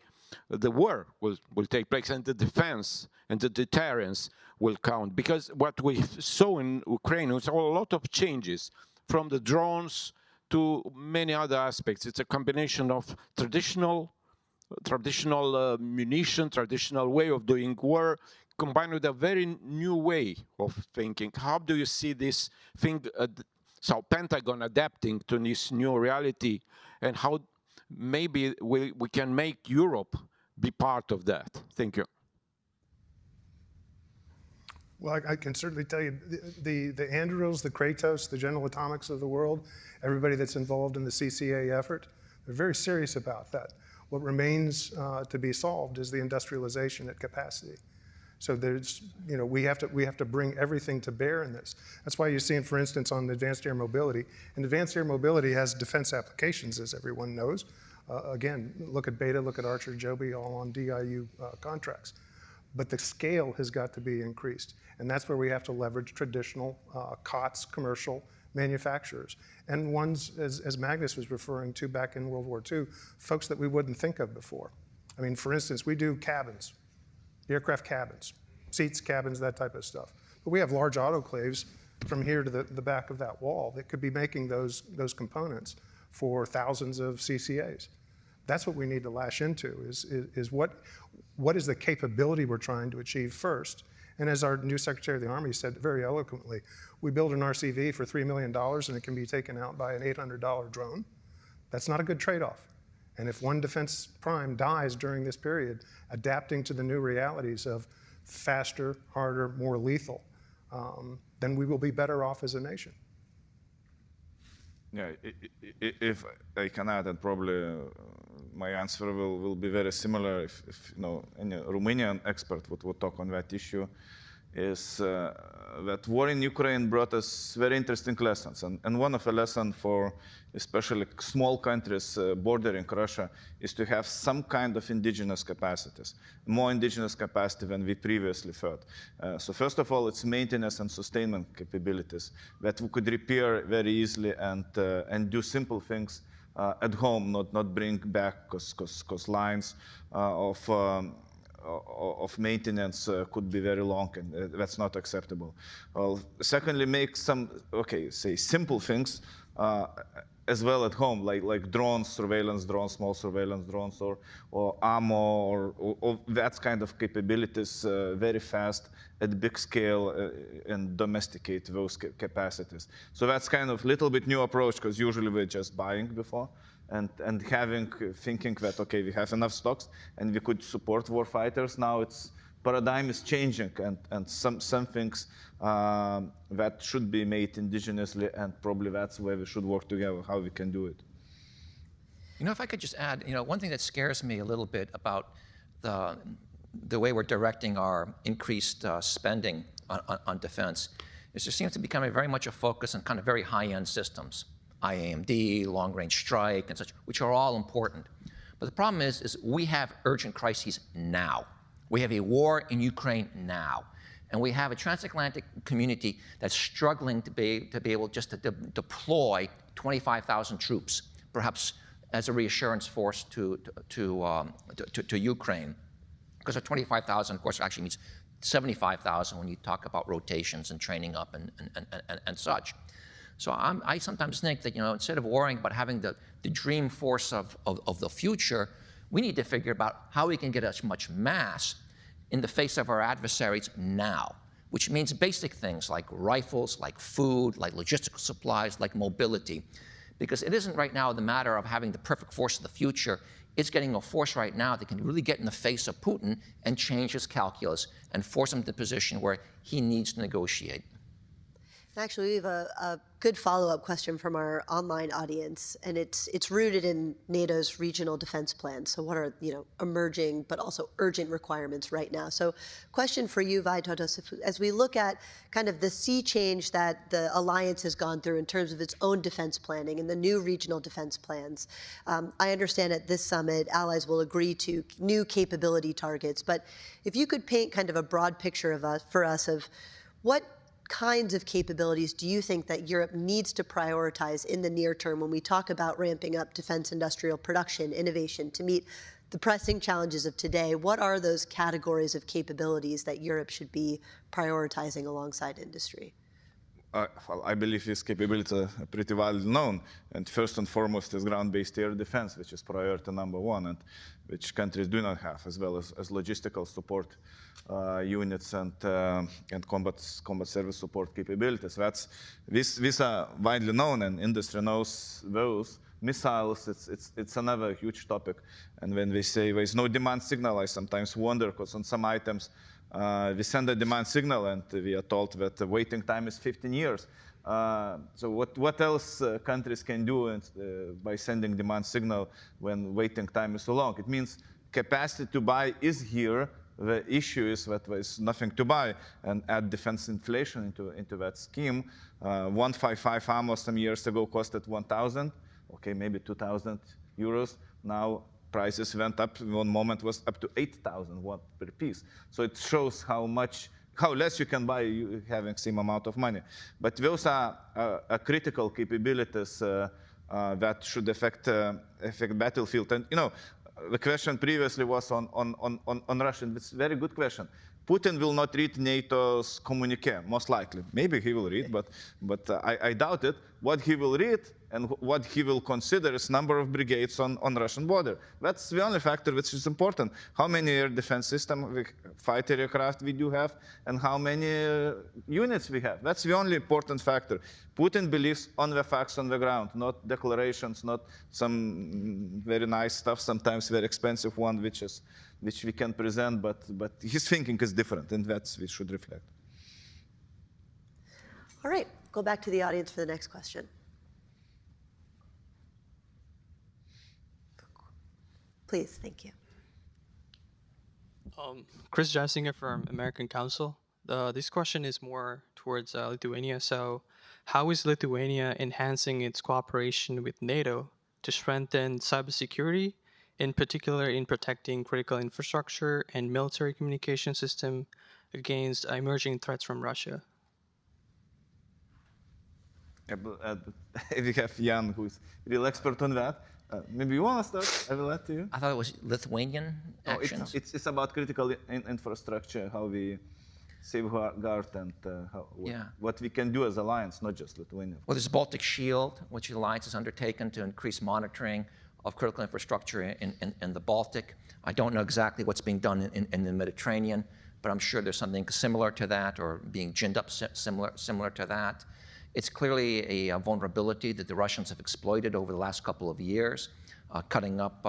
the war will take place, and the defense and the deterrence will count. Because what we saw in Ukraine was a lot of changes, from the drones to many other aspects. It's a combination of traditional munition, traditional way of doing war, combined with a very new way of thinking. How do you see this thing, so Pentagon adapting to this new reality, and how maybe we can make Europe be part of that? Thank you. Well, I can certainly tell you, the Andurils, the Kratos, the General Atomics of the world, everybody that's involved in the CCA effort, they're very serious about that. What remains to be solved is the industrialization at capacity. So there's, we have to bring everything to bear in this. That's why you're seeing, for instance, on advanced air mobility. And advanced air mobility has defense applications, as everyone knows. Again, look at Beta, look at Archer, Joby, all on DIU contracts. But the scale has got to be increased. And that's where we have to leverage traditional COTS, commercial manufacturers. And ones, as Magnus was referring to back in World War II, folks that we wouldn't think of before. I mean, for instance, we do cabins, aircraft cabins, seats, cabins, that type of stuff. But we have large autoclaves from here to the back of that wall that could be making those components for thousands of CCAs. That's what we need to lash into, is what is the capability we're trying to achieve first. And as our new Secretary of the Army said very eloquently, we build an RCV for $3 million and it can be taken out by an $800 drone. That's not a good trade-off. And if one defense prime dies during this period, adapting to the new realities of faster, harder, more lethal, then we will be better off as a nation. Yeah, if I can add, and probably my answer will be very similar if any Romanian expert would talk on that issue, is that war in Ukraine brought us very interesting lessons. And one of the lessons for especially small countries bordering Russia is to have some kind of indigenous capacities, more indigenous capacity than we previously thought. So first of all, it's maintenance and sustainment capabilities that we could repair very easily and do simple things at home, not bring back, because lines of maintenance could be very long, and that's not acceptable. Well, secondly, make some, say simple things as well at home, like drones, surveillance drones, small surveillance drones, or ammo, or that kind of capabilities very fast at big scale and domesticate those capacities. So that's kind of little bit new approach, because usually we're just buying before. And thinking that, okay, we have enough stocks and we could support war fighters. Now it's paradigm is changing, and some things that should be made indigenously, and probably that's where we should work together, how we can do it. If I could just add, one thing that scares me a little bit about the way we're directing our increased spending on defense is there seems to become very much a focus on kind of very high-end systems. IAMD, long-range strike, and such, which are all important. But the problem is we have urgent crises now. We have a war in Ukraine now. And we have a transatlantic community that's struggling to be able just to deploy 25,000 troops, perhaps as a reassurance force to Ukraine. Because 25,000, of course, actually means 75,000 when you talk about rotations and training up and such. So I sometimes think that, instead of worrying about having the dream force of the future, we need to figure about how we can get as much mass in the face of our adversaries now, which means basic things like rifles, like food, like logistical supplies, like mobility. Because it isn't right now the matter of having the perfect force of the future. It's getting a force right now that can really get in the face of Putin and change his calculus and force him to the position where he needs to negotiate. Actually, we have a good follow-up question from our online audience, and it's rooted in NATO's regional defense plan. So what are emerging but also urgent requirements right now? So question for you, Vytautas, as we look at kind of the sea change that the alliance has gone through in terms of its own defense planning and the new regional defense plans, I understand at this summit, allies will agree to new capability targets. But if you could paint kind of a broad picture for us of what kinds of capabilities do you think that Europe needs to prioritize in the near term when we talk about ramping up defense industrial production, innovation to meet the pressing challenges of today? What are those categories of capabilities that Europe should be prioritizing alongside industry? Well, I believe these capabilities are pretty well known. And first and foremost is ground-based air defense, which is priority number one, and which countries do not have, as well as logistical support units and combat service support capabilities. These are widely known, and industry knows those. Missiles, it's another huge topic. And when they say there's no demand signal, I sometimes wonder, because on some items, we send a demand signal and we are told that the waiting time is 15 years. So what else countries can do by sending demand signal when waiting time is so long? It means capacity to buy is here, the issue is that there is nothing to buy, and add defense inflation into that scheme. 155 ammo some years ago costed 1,000, okay, maybe 2,000 euros. Now prices went up. One moment was up to 8,000 per piece. So it shows how less you can buy having same amount of money. But those are critical capabilities that should affect battlefield. And the question previously was on Russia. It's a very good question. Putin will not read NATO's communique, most likely. Maybe he will read, but I doubt it. What he will read and what he will consider is number of brigades on Russian border. That's the only factor which is important. How many air defense systems, fighter aircraft we do have, and how many units we have. That's the only important factor. Putin believes on the facts on the ground, not declarations, not some very nice stuff, sometimes very expensive one, which we can present, but his thinking is different, and that's we should reflect. All right, go back to the audience for the next question. Please, thank you. Chris Jasinger from American Council. This question is more towards Lithuania. So how is Lithuania enhancing its cooperation with NATO to strengthen cybersecurity, in particular in protecting critical infrastructure and military communication system against emerging threats from Russia? We have Jan, who is real expert on that. Maybe you want to start? I will let you. I thought it was Lithuanian actions. It's about critical infrastructure, how we safeguard and what we can do as alliance, not just Lithuania. Well, there's Baltic Shield, which the alliance has undertaken to increase monitoring of critical infrastructure in the Baltic. I don't know exactly what's being done in the Mediterranean, but I'm sure there's something similar to that or being ginned up similar to that. It's clearly a vulnerability that the Russians have exploited over the last couple of years, cutting up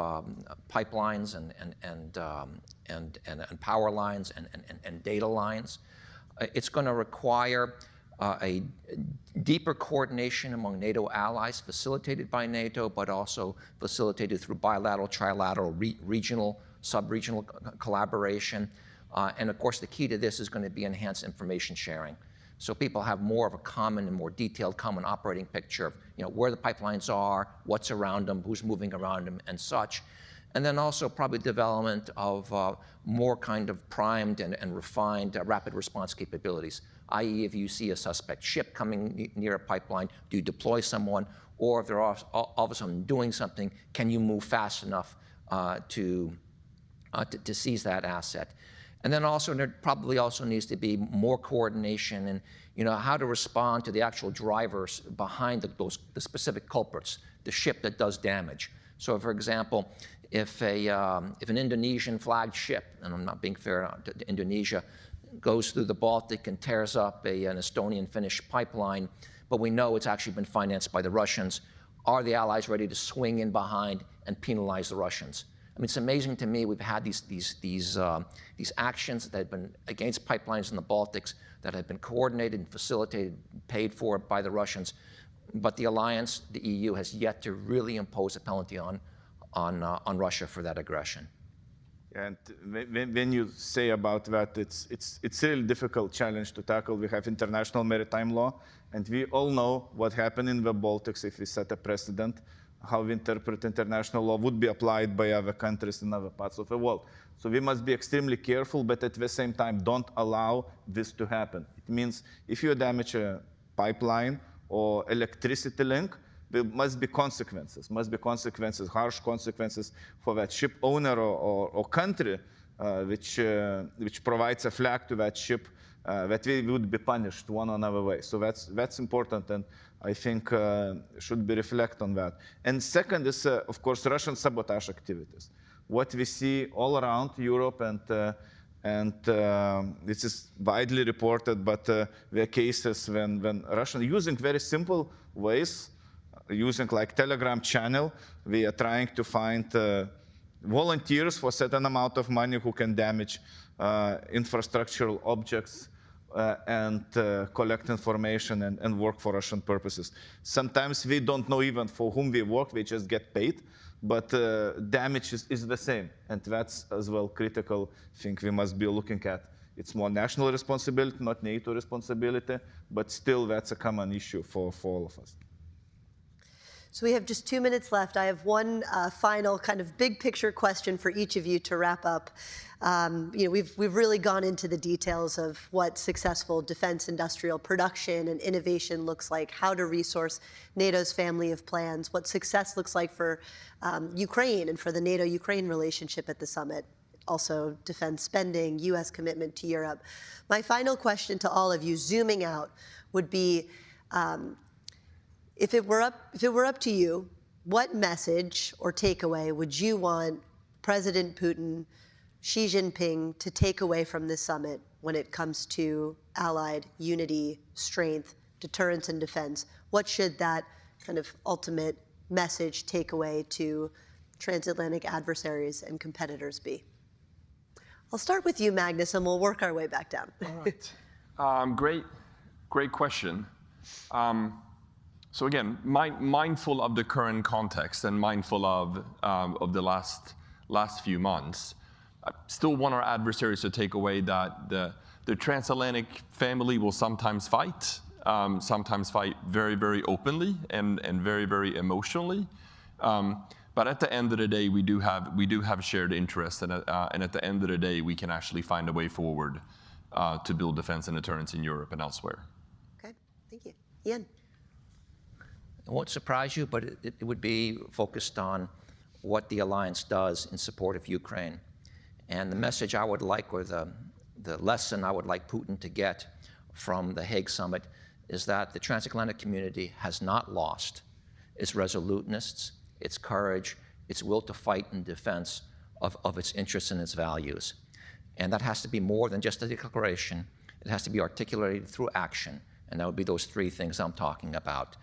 pipelines and power lines and data lines. It's going to require a deeper coordination among NATO allies, facilitated by NATO, but also facilitated through bilateral, trilateral, regional, sub-regional collaboration. And of course, the key to this is going to be enhanced information sharing. So people have more of a common and more detailed common operating picture of where the pipelines are, what's around them, who's moving around them, and such. And then also probably development of more kind of primed and refined rapid response capabilities, i.e. if you see a suspect ship coming near a pipeline, do you deploy someone? Or if they're all of a sudden doing something, can you move fast enough to seize that asset? And then also there probably also needs to be more coordination and how to respond to the actual drivers behind the specific culprits, the ship that does damage. So for example, if an Indonesian flagged ship, and I'm not being fair to Indonesia, goes through the Baltic and tears up an Estonian-Finnish pipeline, but we know it's actually been financed by the Russians, are the Allies ready to swing in behind and penalize the Russians? I mean, it's amazing to me we've had these actions that have been against pipelines in the Baltics that have been coordinated and facilitated, paid for by the Russians, but the alliance, the EU, has yet to really impose a penalty on Russia for that aggression. And when you say about that, it's a really difficult challenge to tackle. We have international maritime law, and we all know what happened in the Baltics if we set a precedent. How we interpret international law would be applied by other countries in other parts of the world. So we must be extremely careful, but at the same time, don't allow this to happen. It means if you damage a pipeline or electricity link, there must be consequences, harsh consequences for that ship owner or country which provides a flag to that ship, that we would be punished one or another way. So that's important, and I think should be reflect on that. And second is, of course, Russian sabotage activities. What we see all around Europe, and this is widely reported, but there are cases when Russians, using very simple ways, using like Telegram channel, we are trying to find volunteers for a certain amount of money who can damage infrastructural objects and collect information and work for Russian purposes. Sometimes we don't know even for whom we work, we just get paid, but damage is the same, and that's as well critical thing we must be looking at. It's more national responsibility, not NATO responsibility, but still that's a common issue for all of us. So we have just 2 minutes left. I have one final kind of big picture question for each of you to wrap up. We've really gone into the details of what successful defense industrial production and innovation looks like, how to resource NATO's family of plans, what success looks like for Ukraine and for the NATO-Ukraine relationship at the summit, also defense spending, U.S. commitment to Europe. My final question to all of you, zooming out, would be, if it were up to you, what message or takeaway would you want President Putin, Xi Jinping to take away from this summit when it comes to allied unity, strength, deterrence, and defense? What should that kind of ultimate message takeaway to transatlantic adversaries and competitors be? I'll start with you, Magnus, and we'll work our way back down. All right. Great question. So again, mindful of the current context and mindful of the last few months, I still want our adversaries to take away that the transatlantic family will sometimes fight very, very openly and very, very emotionally. But at the end of the day, we do have shared interests, and at the end of the day, we can actually find a way forward to build defense and deterrence in Europe and elsewhere. Okay, thank you. Ian? It won't surprise you, but it would be focused on what the alliance does in support of Ukraine. And the message I would like, or the lesson I would like Putin to get from the Hague summit, is that the transatlantic community has not lost its resoluteness, its courage, its will to fight in defense of its interests and its values. And that has to be more than just a declaration. It has to be articulated through action. And that would be those three things I'm talking about.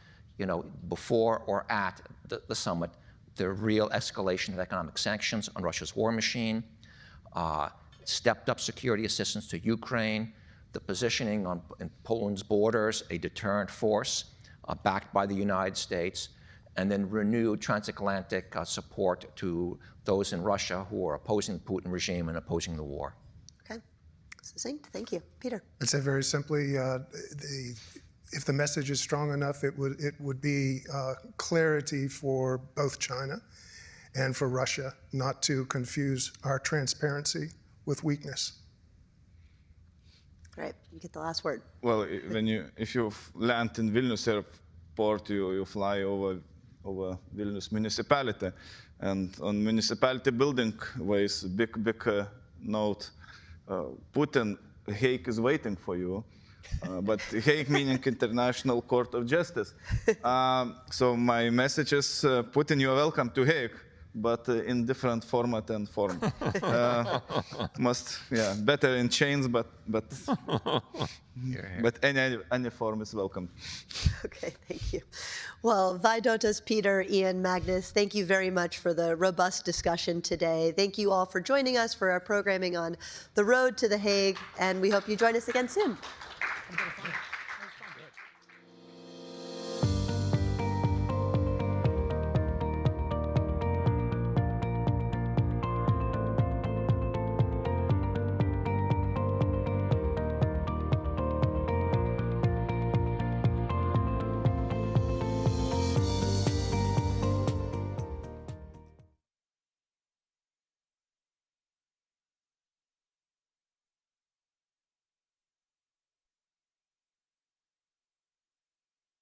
Before or at the summit, the real escalation of economic sanctions on Russia's war machine, stepped up security assistance to Ukraine, the positioning in Poland's borders, a deterrent force backed by the United States, and then renewed transatlantic support to those in Russia who are opposing the Putin regime and opposing the war. Okay, succinct, thank you. Peter? I'd say very simply, if the message is strong enough, it would be clarity for both China and for Russia not to confuse our transparency with weakness. Great, you get the last word. Well, if you land in Vilnius airport, you fly over Vilnius municipality, and on municipality building was big note, Putin, Hague is waiting for you. But Hague meaning International Court of Justice. So my message is, Putin, you are welcome to Hague, but in different format and form. Better in chains, but any form is welcome. Okay, thank you. Well, Vaidotas, Peter, Ian, Magnus, thank you very much for the robust discussion today. Thank you all for joining us for our programming on the road to The Hague, and we hope you join us again soon.